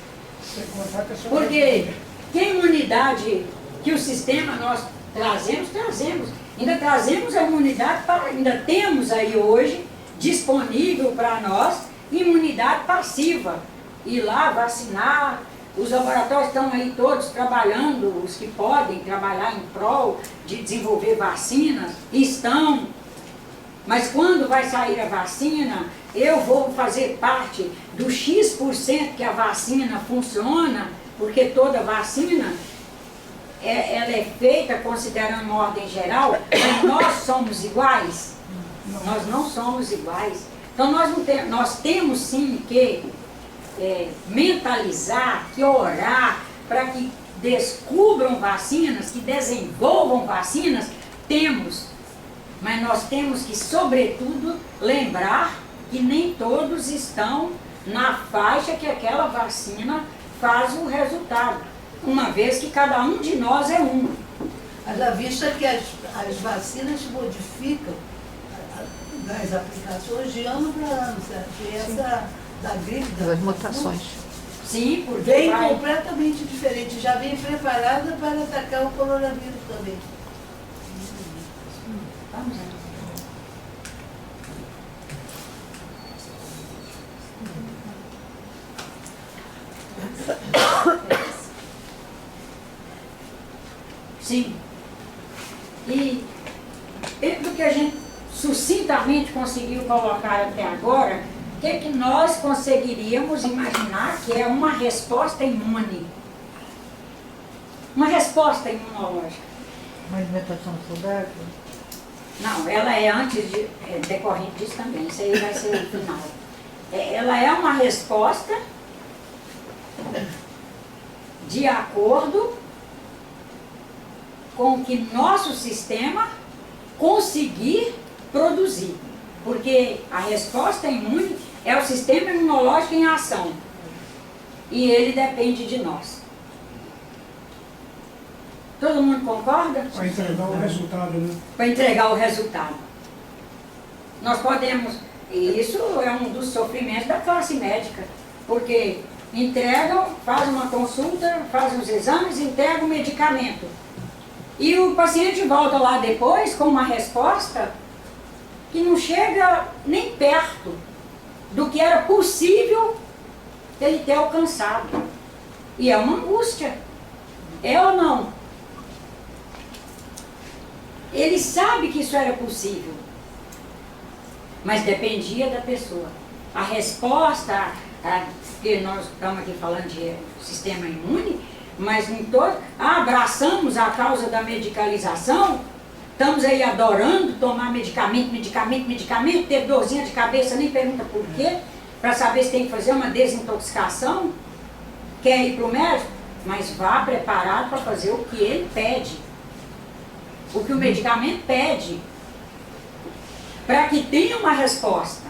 Speaker 4: Sem contar que a senhora-
Speaker 1: Porque que imunidade que o sistema nós trazemos. Ainda trazemos a imunidade, ainda temos aí hoje, disponível para nós, imunidade passiva. Ir lá vacinar, os laboratórios estão aí todos trabalhando, os que podem trabalhar em prol de desenvolver vacinas, estão. Mas quando vai sair a vacina, eu vou fazer parte do X% que a vacina funciona, porque toda vacina, ela é feita considerando uma ordem geral, mas nós somos iguais? Nós não somos iguais. Então nós temos sim que mentalizar, que orar para que descubram vacinas, que desenvolvam vacinas, temos. Mas nós temos que, sobretudo, lembrar que nem todos estão na faixa que aquela vacina faz o resultado, uma vez que cada um de nós é um.
Speaker 6: Haja vista que as vacinas modificam das aplicações de ano para ano, certo? E essa da gripe,
Speaker 8: Das mutações.
Speaker 1: Sim, porque
Speaker 6: vem
Speaker 1: vai...
Speaker 6: completamente diferente, já vem preparada para atacar o coronavírus também.
Speaker 1: Vamos lá. Sim. E dentro do que a gente sucintamente conseguiu colocar até agora, o que é que nós conseguiríamos imaginar que é uma resposta imune? Uma resposta imunológica.
Speaker 8: Uma alimentação saudável.
Speaker 1: Não, ela é antes de, decorrente disso também, isso aí vai ser o final. Ela é uma resposta de acordo com o que nosso sistema conseguir produzir. Porque a resposta imune é o sistema imunológico em ação. E ele depende de nós. Todo mundo concorda?
Speaker 4: Para entregar o resultado, né?
Speaker 1: Para entregar o resultado. Nós podemos, e isso é um dos sofrimentos da classe médica, porque entregam, fazem uma consulta, fazem os exames, entregam o medicamento. E o paciente volta lá depois com uma resposta que não chega nem perto do que era possível ele ter alcançado. E é uma angústia. É ou não? Ele sabe que isso era possível, mas dependia da pessoa. A resposta, porque nós estamos aqui falando de sistema imune, mas em todo, abraçamos a causa da medicalização, estamos aí adorando tomar medicamento, ter dorzinha de cabeça, nem pergunta por quê, para saber se tem que fazer uma desintoxicação, quer ir para o médico, mas vá preparado para fazer o que ele pede, o que o medicamento pede, para que tenha uma resposta.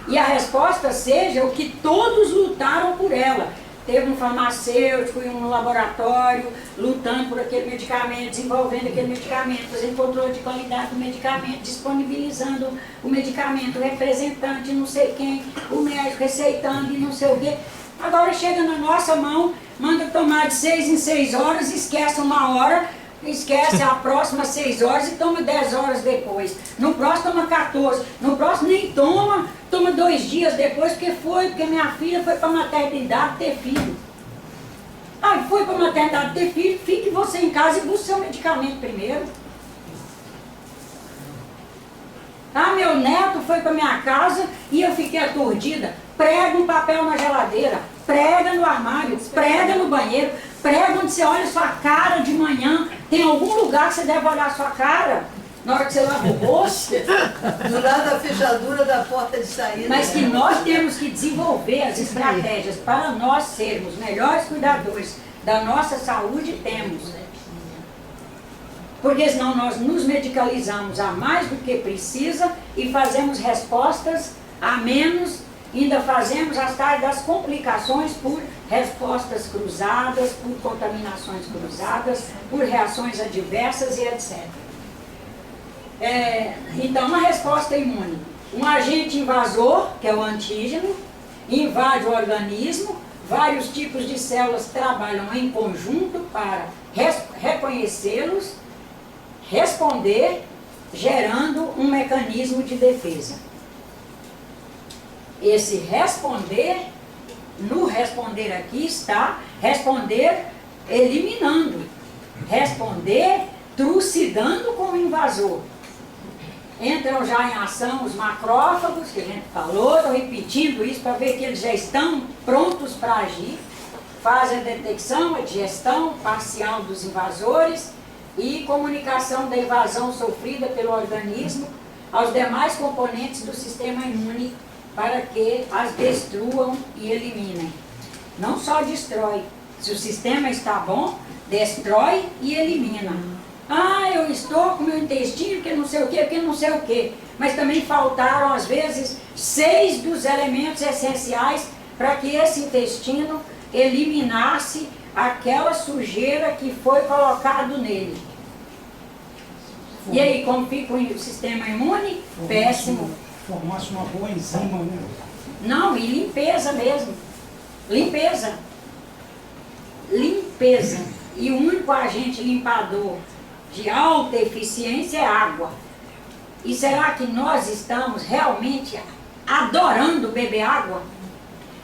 Speaker 1: E a resposta seja o que todos lutaram por ela. Teve um farmacêutico e um laboratório lutando por aquele medicamento, desenvolvendo aquele medicamento, fazendo controle de qualidade do medicamento, disponibilizando o medicamento, representante, não sei quem, o médico receitando e não sei o quê. Agora chega na nossa mão, manda tomar de 6 em 6 horas, esquece uma hora, esquece a próxima 6 horas e toma 10 horas depois. No próximo toma 14, no próximo nem toma 2 dias depois, porque minha filha foi para a maternidade ter filho. Ah, foi para a maternidade ter filho, fique você em casa e busque seu medicamento primeiro. Ah, meu neto foi para minha casa e eu fiquei aturdida. Prega um papel na geladeira, prega no armário, prega no banheiro, prega onde você olha a sua cara de manhã. Tem algum lugar que você deve olhar a sua cara na hora que você lava o rosto?
Speaker 6: Do lado da fechadura da porta de saída.
Speaker 1: Mas que nós temos que desenvolver as estratégias para nós sermos melhores cuidadores da nossa saúde, temos. Porque senão nós nos medicalizamos a mais do que precisa e fazemos respostas a menos, ainda fazemos as tais das complicações por respostas cruzadas, por contaminações cruzadas, por reações adversas e etc. Então, uma resposta imune. Um agente invasor, que é o antígeno, invade o organismo, vários tipos de células trabalham em conjunto para reconhecê-los, responder, gerando um mecanismo de defesa. Esse responder, no responder aqui está responder eliminando, responder trucidando com o invasor. Entram já em ação os macrófagos, que a gente falou, estou repetindo isso para ver que eles já estão prontos para agir, fazem a detecção, a digestão parcial dos invasores e comunicação da invasão sofrida pelo organismo aos demais componentes do sistema imune para que as destruam e eliminem. Não só destrói, se o sistema está bom, destrói e elimina. Ah, eu estou com meu intestino, que não sei o que não sei o que. Mas também faltaram, às vezes, 6 dos elementos essenciais para que esse intestino eliminasse aquela sujeira que foi colocado nele. E aí, como fica o sistema imune? Péssimo.
Speaker 4: Formasse uma boa enzima, né?
Speaker 1: Não, e limpeza mesmo. Limpeza. Limpeza. E o único agente limpador de alta eficiência é água. E será que nós estamos realmente adorando beber água?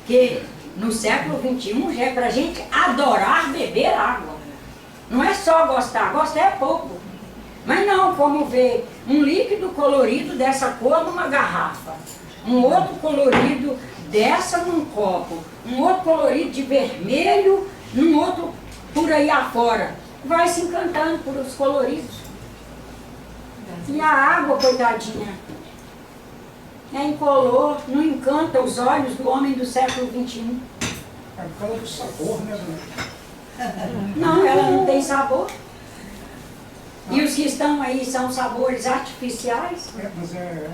Speaker 1: Que no século XXI já é para a gente adorar beber água. Não é só gostar, gostar é pouco. Mas não, como ver um líquido colorido dessa cor numa garrafa, um outro colorido dessa num copo, um outro colorido de vermelho, num outro por aí afora. Vai se encantando por os coloridos. E a água, coitadinha, é incolor, não encanta os olhos do homem do século XXI.
Speaker 4: É por causa do sabor, né, dona?
Speaker 1: Não, ela não tem sabor. E os que estão aí são sabores artificiais.
Speaker 4: Mas é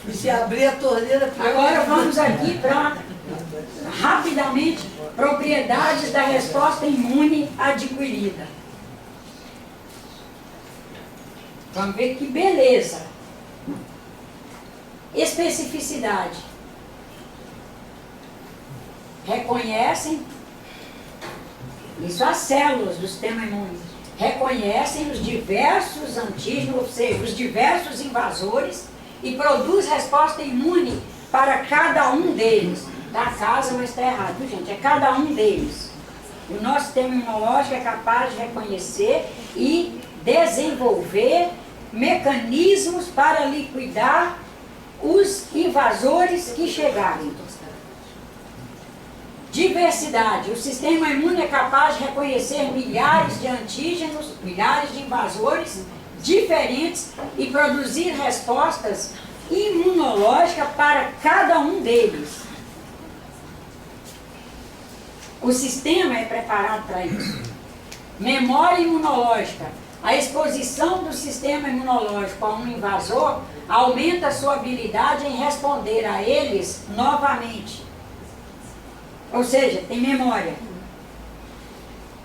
Speaker 6: E se abrir a torneira... pior.
Speaker 1: Agora vamos aqui para, rapidamente, propriedades da resposta imune adquirida. Vamos ver que beleza. reconhecem, isso as células do sistema imune, reconhecem os diversos antígenos, ou seja, os diversos invasores, e produz resposta imune para cada um deles. Da casa, mas está errado, viu, gente? É cada um deles. O nosso sistema imunológico é capaz de reconhecer e desenvolver mecanismos para liquidar os invasores que chegarem. Diversidade. O sistema imune é capaz de reconhecer milhares de antígenos, milhares de invasores diferentes e produzir respostas imunológicas para cada um deles. O sistema é preparado para isso. Memória imunológica. A exposição do sistema imunológico a um invasor aumenta a sua habilidade em responder a eles novamente. Ou seja, tem memória.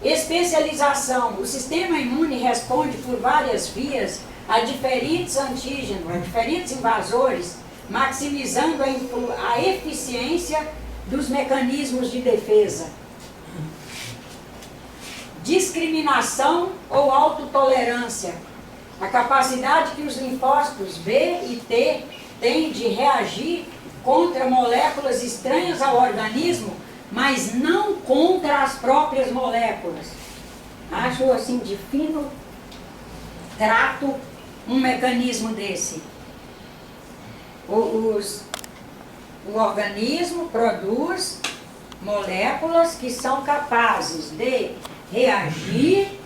Speaker 1: Especialização. O sistema imune responde por várias vias a diferentes antígenos, a diferentes invasores, maximizando a eficiência dos mecanismos de defesa. Discriminação ou autotolerância. A capacidade que os linfócitos B e T têm de reagir contra moléculas estranhas ao organismo, mas não contra as próprias moléculas. Acho assim de fino trato um mecanismo desse. O organismo produz moléculas que são capazes de reagir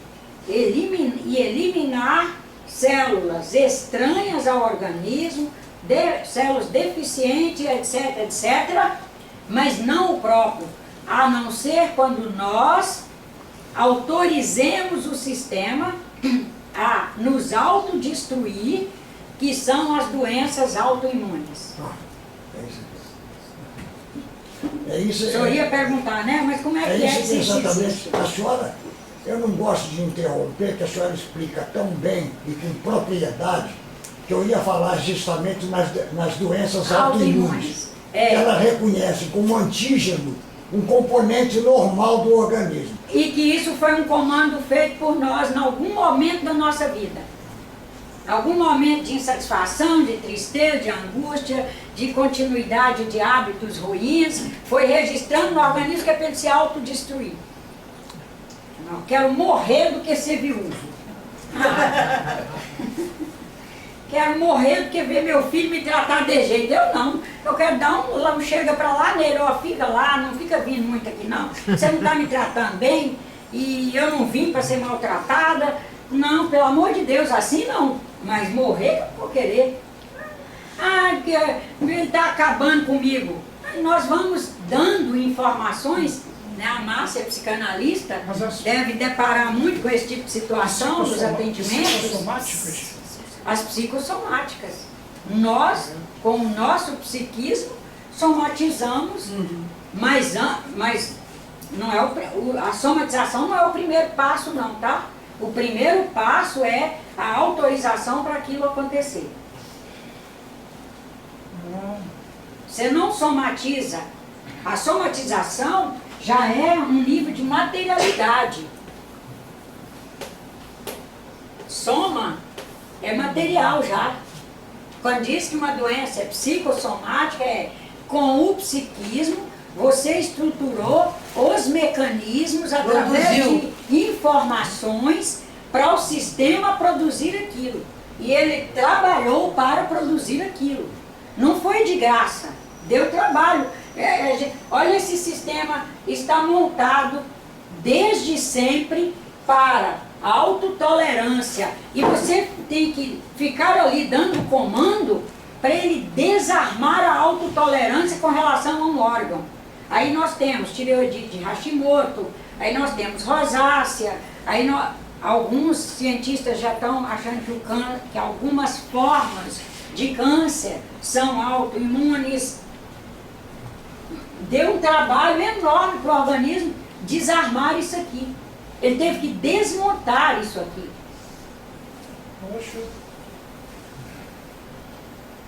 Speaker 1: e eliminar células estranhas ao organismo, células deficientes, etc, etc, mas não o próprio, a não ser quando nós autorizemos o sistema a nos autodestruir, que são as doenças autoimunes.
Speaker 9: É isso.
Speaker 1: Eu ia perguntar, né? Mas como é que é
Speaker 9: isso
Speaker 1: isso?
Speaker 9: exatamente. A senhora, eu não gosto de interromper, que a senhora explica tão bem e com propriedade, que eu ia falar justamente nas doenças autoimunes. Ela reconhece como antígeno um componente normal do organismo.
Speaker 1: E que isso foi um comando feito por nós em algum momento da nossa vida. Algum momento de insatisfação, de tristeza, de angústia, de continuidade de hábitos ruins, foi registrando no organismo que é para ele se autodestruir. Não, quero morrer do que ser viúvo. Quero morrer do que ver meu filho me tratar de jeito. Eu não. Eu quero dar um chega para lá nele, ó, fica lá, não fica vindo muito aqui não. Você não está me tratando bem e eu não vim para ser maltratada. Não, pelo amor de Deus, assim não. Mas morrer eu não vou querer. Ah, porque ele está acabando comigo. Nós vamos dando informações, né? A Márcia, psicanalista, deve deparar muito com esse tipo de situação nos atendimentos. As psicossomáticas. Nós, com o nosso psiquismo, somatizamos, mas não é a somatização não é o primeiro passo não, tá? O primeiro passo é a autorização para aquilo acontecer. Você não somatiza. A somatização já é um nível de materialidade. Soma é material já. Quando diz que uma doença é psicossomática, é com o psiquismo, você estruturou os mecanismos através de informações para o sistema produzir aquilo. E ele trabalhou para produzir aquilo. Não foi de graça, deu trabalho. Olha, esse sistema está montado desde sempre para a autotolerância. E você tem que ficar ali dando comando para ele desarmar a autotolerância com relação a um órgão. Aí nós temos tireoidite de Hashimoto, aí nós temos rosácea, aí alguns cientistas já estão achando que algumas formas de câncer são autoimunes. Deu um trabalho enorme para o organismo desarmar isso aqui. Ele teve que desmontar isso aqui.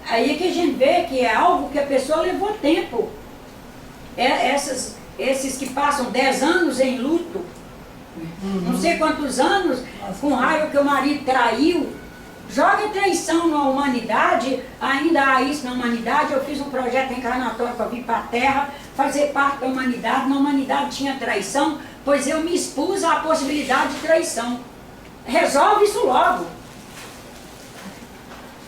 Speaker 1: Aí é que a gente vê que é algo que a pessoa levou tempo. esses que passam 10 anos em luto, não sei quantos anos, com raiva que o marido traiu, joga traição na humanidade, ainda há isso na humanidade. Eu fiz um projeto encarnatório para vir para a Terra, fazer parte da humanidade. Na humanidade tinha traição, pois eu me expus à possibilidade de traição. Resolve isso logo.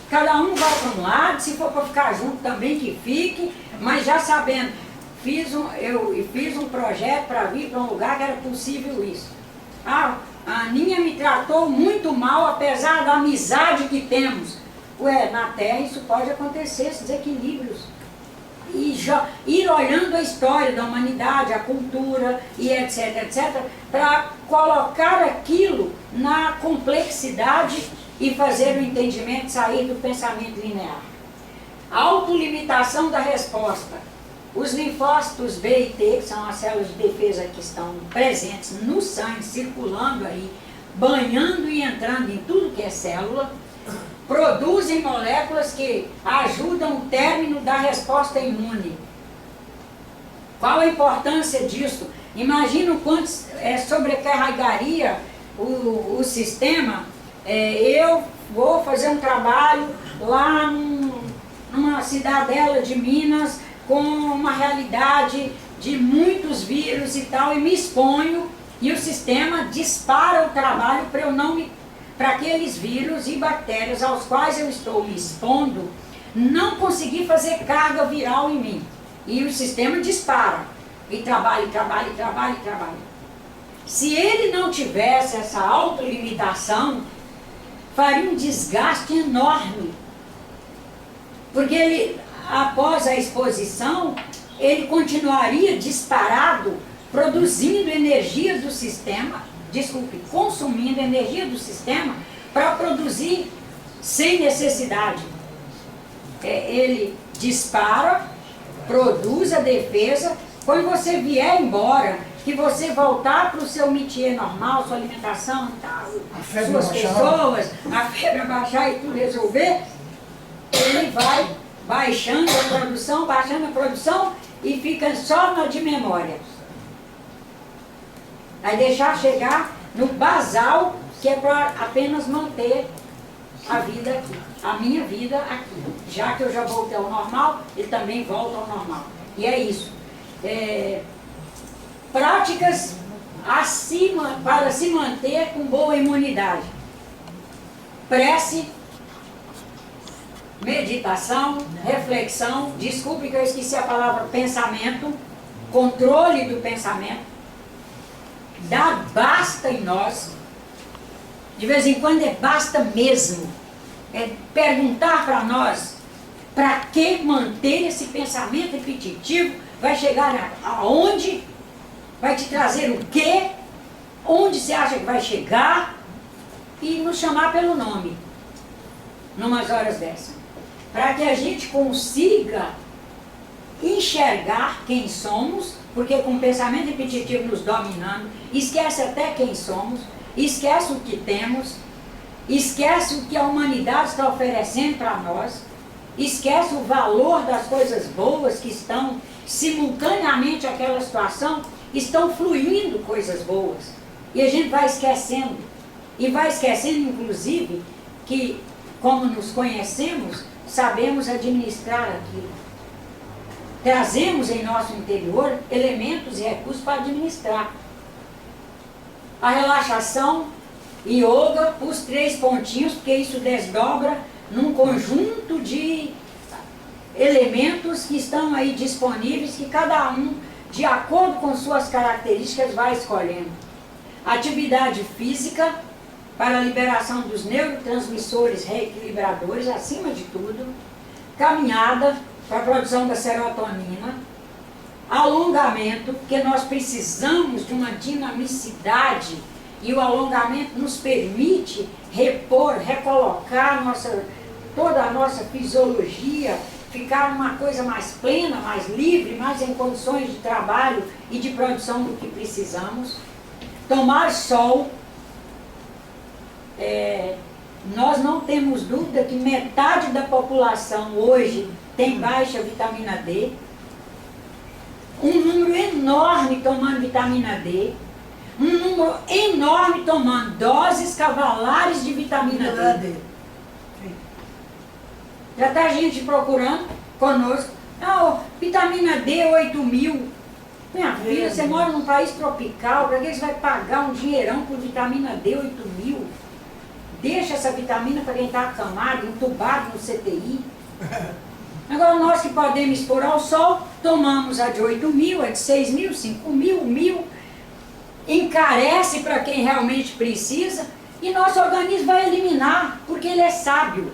Speaker 1: Cada um vai para um lado, se for para ficar junto também que fique, mas já sabendo, eu fiz um projeto para vir para um lugar que era possível isso. A Aninha me tratou muito mal, apesar da amizade que temos. Ué, na Terra isso pode acontecer, esses desequilíbrios. E já ir olhando a história da humanidade, a cultura e etc, para colocar aquilo na complexidade e fazer o entendimento sair do pensamento linear. Autolimitação da resposta. Os linfócitos B e T, que são as células de defesa que estão presentes no sangue, circulando aí, banhando e entrando em tudo que é célula, produzem moléculas que ajudam o término da resposta imune. Qual a importância disso? Imagina o quanto sobrecarregaria o sistema. Eu vou fazer um trabalho lá numa cidadela de Minas, com uma realidade de muitos vírus e tal, e me exponho, e o sistema dispara o trabalho para aqueles vírus e bactérias aos quais eu estou me expondo, não conseguir fazer carga viral em mim. E o sistema dispara, e trabalha. Se ele não tivesse essa autolimitação, faria um desgaste enorme, porque ele, após a exposição, ele continuaria disparado, produzindo energia do sistema, consumindo energia do sistema para produzir sem necessidade. Ele dispara, produz a defesa, quando você vier embora, que você voltar para o seu métier normal, sua alimentação, tal, suas pessoas, a febre baixar e tudo resolver, ele vai baixando a produção e fica só na de memória. Vai deixar chegar no basal, que é para apenas manter a vida aqui, a minha vida aqui. Já que eu já voltei ao normal, ele também volta ao normal. E é isso. Práticas para se manter com boa imunidade. Prece, meditação, reflexão, desculpe que eu esqueci a palavra pensamento, controle do pensamento, dá basta em nós, de vez em quando basta mesmo, perguntar para nós, para que manter esse pensamento repetitivo, vai chegar aonde, vai te trazer o quê, onde você acha que vai chegar, e nos chamar pelo nome, numas horas dessas. Para que a gente consiga enxergar quem somos, porque com o pensamento repetitivo nos dominando, esquece até quem somos, esquece o que temos, esquece o que a humanidade está oferecendo para nós, esquece o valor das coisas boas que estão simultaneamente àquela situação, estão fluindo coisas boas. E a gente vai esquecendo, e vai esquecendo inclusive que, como nos conhecemos, sabemos administrar aquilo. Trazemos em nosso interior elementos e recursos para administrar. A relaxação, yoga, os 3 pontinhos, porque isso desdobra num conjunto de elementos que estão aí disponíveis, que cada um, de acordo com suas características, vai escolhendo. Atividade física, para a liberação dos neurotransmissores reequilibradores, acima de tudo. Caminhada, para a produção da serotonina. Alongamento, porque nós precisamos de uma dinamicidade, e o alongamento nos permite repor, recolocar toda a nossa fisiologia, ficar numa coisa mais plena, mais livre, mais em condições de trabalho e de produção do que precisamos. Tomar sol. Nós não temos dúvida que metade da população hoje tem baixa vitamina D. um número enorme tomando vitamina D, um número enorme tomando doses cavalares de vitamina D. Já está a gente procurando conosco. Ah, vitamina D 8.000. Minha filha, você mora num país tropical, para que você vai pagar um dinheirão por vitamina D 8.000? Deixa essa vitamina para quem está acamado, entubado no CTI. Agora nós que podemos expor ao sol, tomamos a de 8.000, a de 6.000, 5.000, 1.000. Encarece para quem realmente precisa e nosso organismo vai eliminar, porque ele é sábio.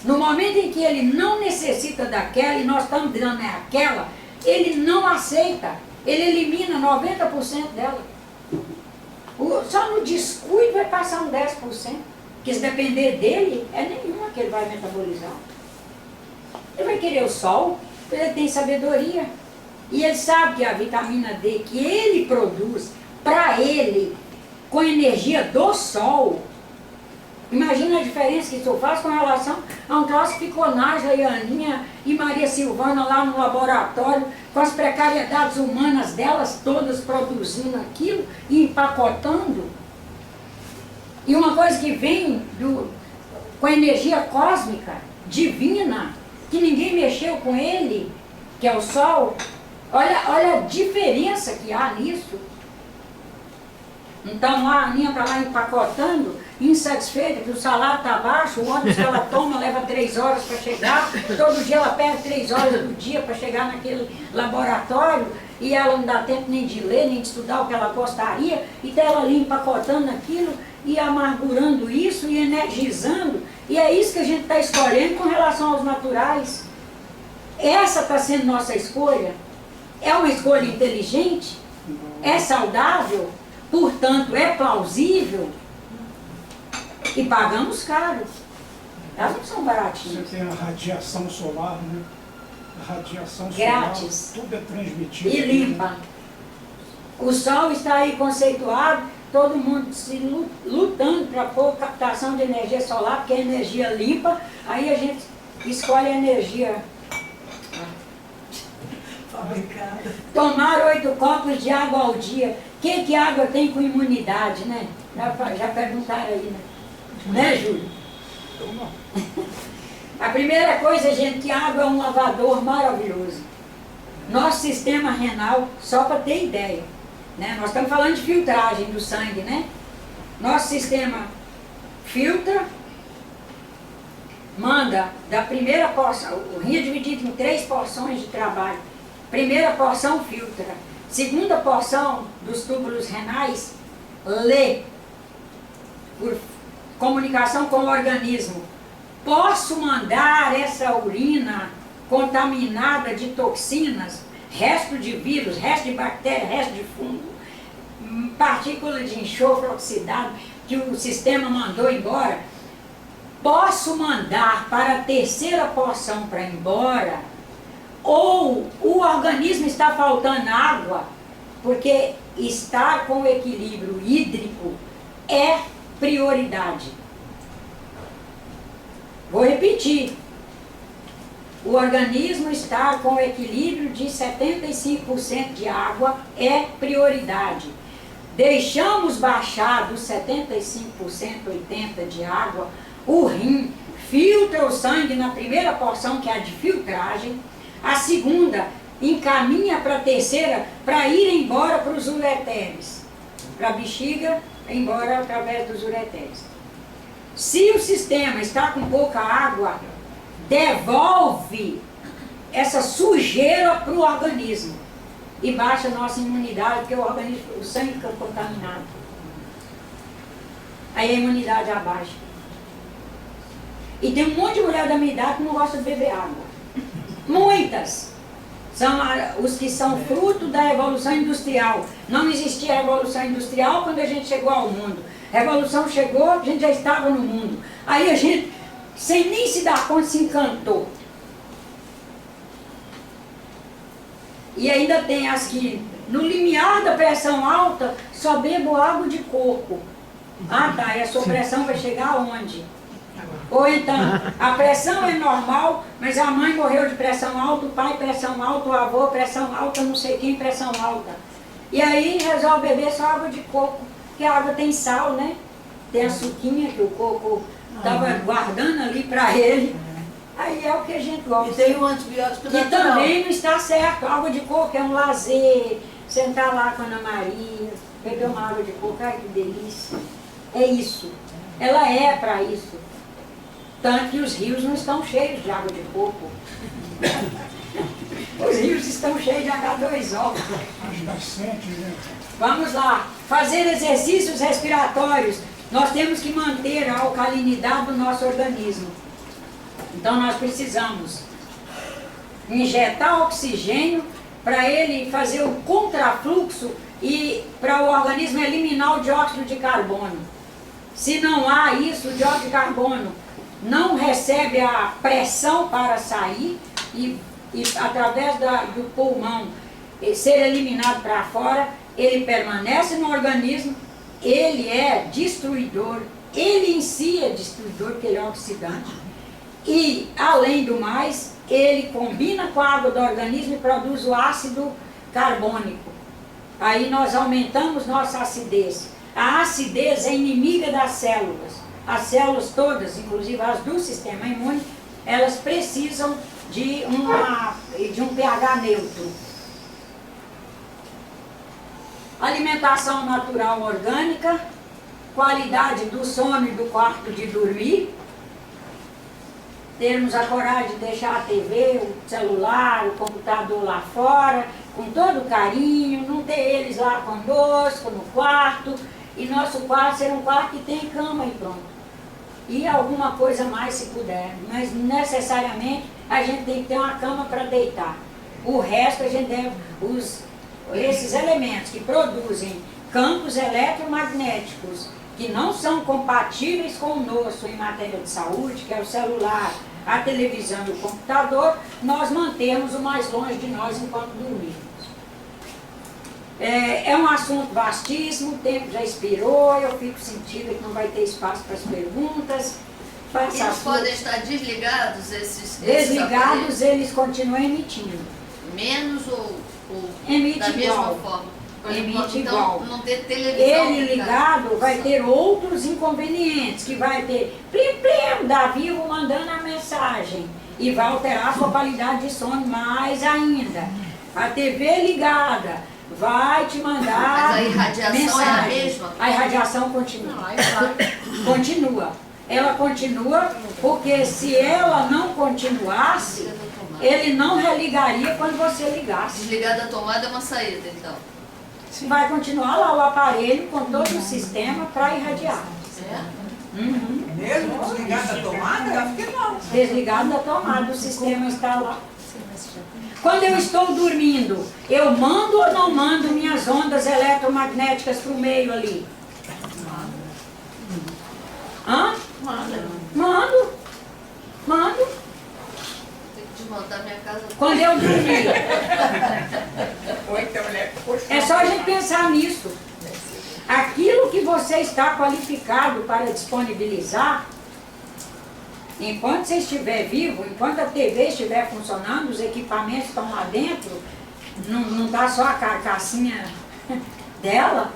Speaker 1: No momento em que ele não necessita daquela e nós estamos dando aquela, ele não aceita, ele elimina 90% dela. Só no descuido vai passar um 10%, porque se depender dele, é nenhuma que ele vai metabolizar. Ele vai querer o sol, ele tem sabedoria. E ele sabe que a vitamina D que ele produz para ele, com energia do sol, imagina a diferença que isso faz com relação a um troço que ficou Nájila e Aninha e Maria Silvana lá no laboratório, com as precariedades humanas delas todas produzindo aquilo e empacotando. E uma coisa que vem com energia cósmica, divina, que ninguém mexeu com ele, que é o sol. Olha a diferença que há nisso. Então a Aninha está lá empacotando, insatisfeita, que o salário está baixo, o ônibus que ela toma leva 3 horas para chegar, todo dia ela perde 3 horas do dia para chegar naquele laboratório, e ela não dá tempo nem de ler, nem de estudar o que ela gostaria, e está ela ali empacotando aquilo, e amargurando isso, e energizando, e é isso que a gente está escolhendo com relação aos naturais. Essa está sendo nossa escolha. É uma escolha inteligente, é saudável, portanto é plausível e pagamos caro. Elas não são baratinhas.
Speaker 4: Você tem a radiação solar, né? A radiação
Speaker 1: grátis.
Speaker 4: Solar, tudo é transmitido.
Speaker 1: E limpa. O sol está aí conceituado, todo mundo se lutando para pôr captação de energia solar, porque é energia limpa, aí a gente escolhe a energia
Speaker 6: fabricada.
Speaker 1: Tomar 8 copos de água ao dia. O que água tem com imunidade, né? Já perguntaram aí, né? Né, Júlio? A primeira coisa, gente, que água é um lavador maravilhoso. Nosso sistema renal, só para ter ideia, né? Nós estamos falando de filtragem do sangue, né? Nosso sistema filtra, manda da primeira porção, o rim é dividido em 3 porções de trabalho. Primeira porção filtra. Segunda porção dos túbulos renais lê por comunicação com o organismo. Posso mandar essa urina contaminada de toxinas, resto de vírus, resto de bactéria, resto de fungo, partícula de enxofre oxidado que o sistema mandou embora? Posso mandar para a terceira porção para ir embora? Ou o organismo está faltando água, porque estar com o equilíbrio hídrico é prioridade. Vou repetir. O organismo estar com o equilíbrio de 75% de água é prioridade. Deixamos baixar dos 75%, 80% de água, o rim filtra o sangue na primeira porção, que é a de filtragem. A segunda encaminha para a terceira para ir embora para os ureteres. Para a bexiga, embora através dos ureteres. Se o sistema está com pouca água, devolve essa sujeira para o organismo. E baixa a nossa imunidade, porque o sangue fica contaminado. Aí a imunidade abaixa. E tem um monte de mulher da minha idade que não gosta de beber água. Muitas são os que são fruto da Revolução Industrial. Não existia a Revolução Industrial quando a gente chegou ao mundo. A Revolução chegou, a gente já estava no mundo. Aí a gente, sem nem se dar conta, se encantou. E ainda tem as que, no limiar da pressão alta, só bebo água de coco. Ah, tá, e a sua pressão vai chegar aonde? Ou então, a pressão é normal, mas a mãe morreu de pressão alta, o pai pressão alta, o avô pressão alta, não sei quem pressão alta. E aí resolve beber só água de coco, porque a água tem sal, né? Tem a suquinha que o coco estava guardando ali para ele. Aí é o que a gente gosta.
Speaker 6: E tem o antibiótico
Speaker 1: E
Speaker 6: natural.
Speaker 1: também não está certo. Água de coco é um lazer. Sentar lá com a Ana Maria, beber uma água de coco, ai que delícia. É isso. Ela é para isso. Tanto que os rios não estão cheios de água de coco. Os rios estão cheios de H2O.
Speaker 4: As nascentes, né?
Speaker 1: Vamos lá. Fazer exercícios respiratórios. Nós temos que manter a alcalinidade do nosso organismo. Então nós precisamos injetar oxigênio para ele fazer o contrafluxo e para o organismo eliminar o dióxido de carbono. Se não há isso, o dióxido de carbono não recebe a pressão para sair e através do pulmão ser eliminado para fora, ele permanece no organismo, ele é destruidor, ele em si é destruidor porque ele é oxidante. E, além do mais, ele combina com a água do organismo e produz o ácido carbônico. Aí nós aumentamos nossa acidez. A acidez é inimiga das células. As células todas, inclusive as do sistema imune, elas precisam de um pH neutro. Alimentação natural orgânica, qualidade do sono e do quarto de dormir. Termos a coragem de deixar a TV, o celular, o computador lá fora, com todo carinho, não ter eles lá conosco, no quarto, e nosso quarto ser um quarto que tem cama e pronto. E alguma coisa mais se puder, mas necessariamente a gente tem que ter uma cama para deitar. O resto a gente deve, esses elementos que produzem campos eletromagnéticos, que não são compatíveis conosco em matéria de saúde, que é o celular, a televisão e o computador, nós mantemos o mais longe de nós enquanto dormimos. É um assunto vastíssimo, o tempo já expirou, eu fico sentida que não vai ter espaço para as perguntas.
Speaker 3: Eles podem estar desligados, esses
Speaker 1: Desligados, eles continuam emitindo.
Speaker 3: Menos ou
Speaker 1: Emite
Speaker 3: da
Speaker 1: igual.
Speaker 3: mesma forma?
Speaker 1: Emite
Speaker 3: então,
Speaker 1: igual.
Speaker 3: não ter televisão.
Speaker 1: Ele ligado vai ter outros inconvenientes, que vai ter plim-plim da Vivo mandando a mensagem e vai alterar a sua qualidade de sono mais ainda. A TV ligada vai te mandar.
Speaker 3: Mas a irradiação
Speaker 1: mensagem.
Speaker 3: é a mesma?
Speaker 1: A irradiação continua. Continua. Ela continua porque se ela não continuasse, ele não religaria quando você ligasse.
Speaker 3: Desligada a tomada é uma saída, então.
Speaker 1: Vai continuar lá o aparelho com todo o sistema para irradiar.
Speaker 3: É?
Speaker 1: Uhum.
Speaker 10: Mesmo desligada a tomada? Eu acho que não.
Speaker 1: Desligado da tomada, o sistema está lá. Quando eu estou dormindo, eu mando ou não mando minhas ondas eletromagnéticas para o meio ali? Hã? Mando.
Speaker 3: Tem que desmontar minha casa.
Speaker 1: Quando eu dormir.
Speaker 10: Ou então ele é
Speaker 1: É só a gente pensar nisso. Aquilo que você está qualificado para disponibilizar, enquanto você estiver vivo, enquanto a TV estiver funcionando, os equipamentos estão lá dentro, não está só a carcassinha dela,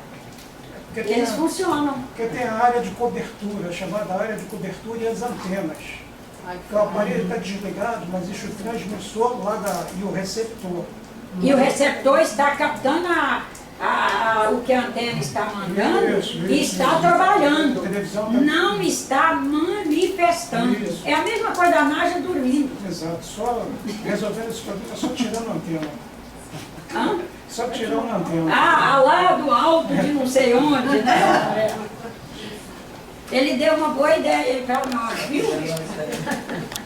Speaker 1: eles funcionam.
Speaker 4: Porque tem a área de cobertura, chamada área de cobertura e as antenas. O aparelho está desligado, mas existe o transmissor lá e o receptor.
Speaker 1: E o receptor está captando o que a antena está mandando e está trabalhando. Não está manifestando.
Speaker 4: Isso.
Speaker 1: É a mesma coisa da Nádia dormindo.
Speaker 4: Exato, só resolvendo esse problema, só tirando a antena.
Speaker 1: Hã?
Speaker 4: Só tirando a antena.
Speaker 1: Lá do alto de não sei onde, né? Ele deu uma boa ideia para nós, viu?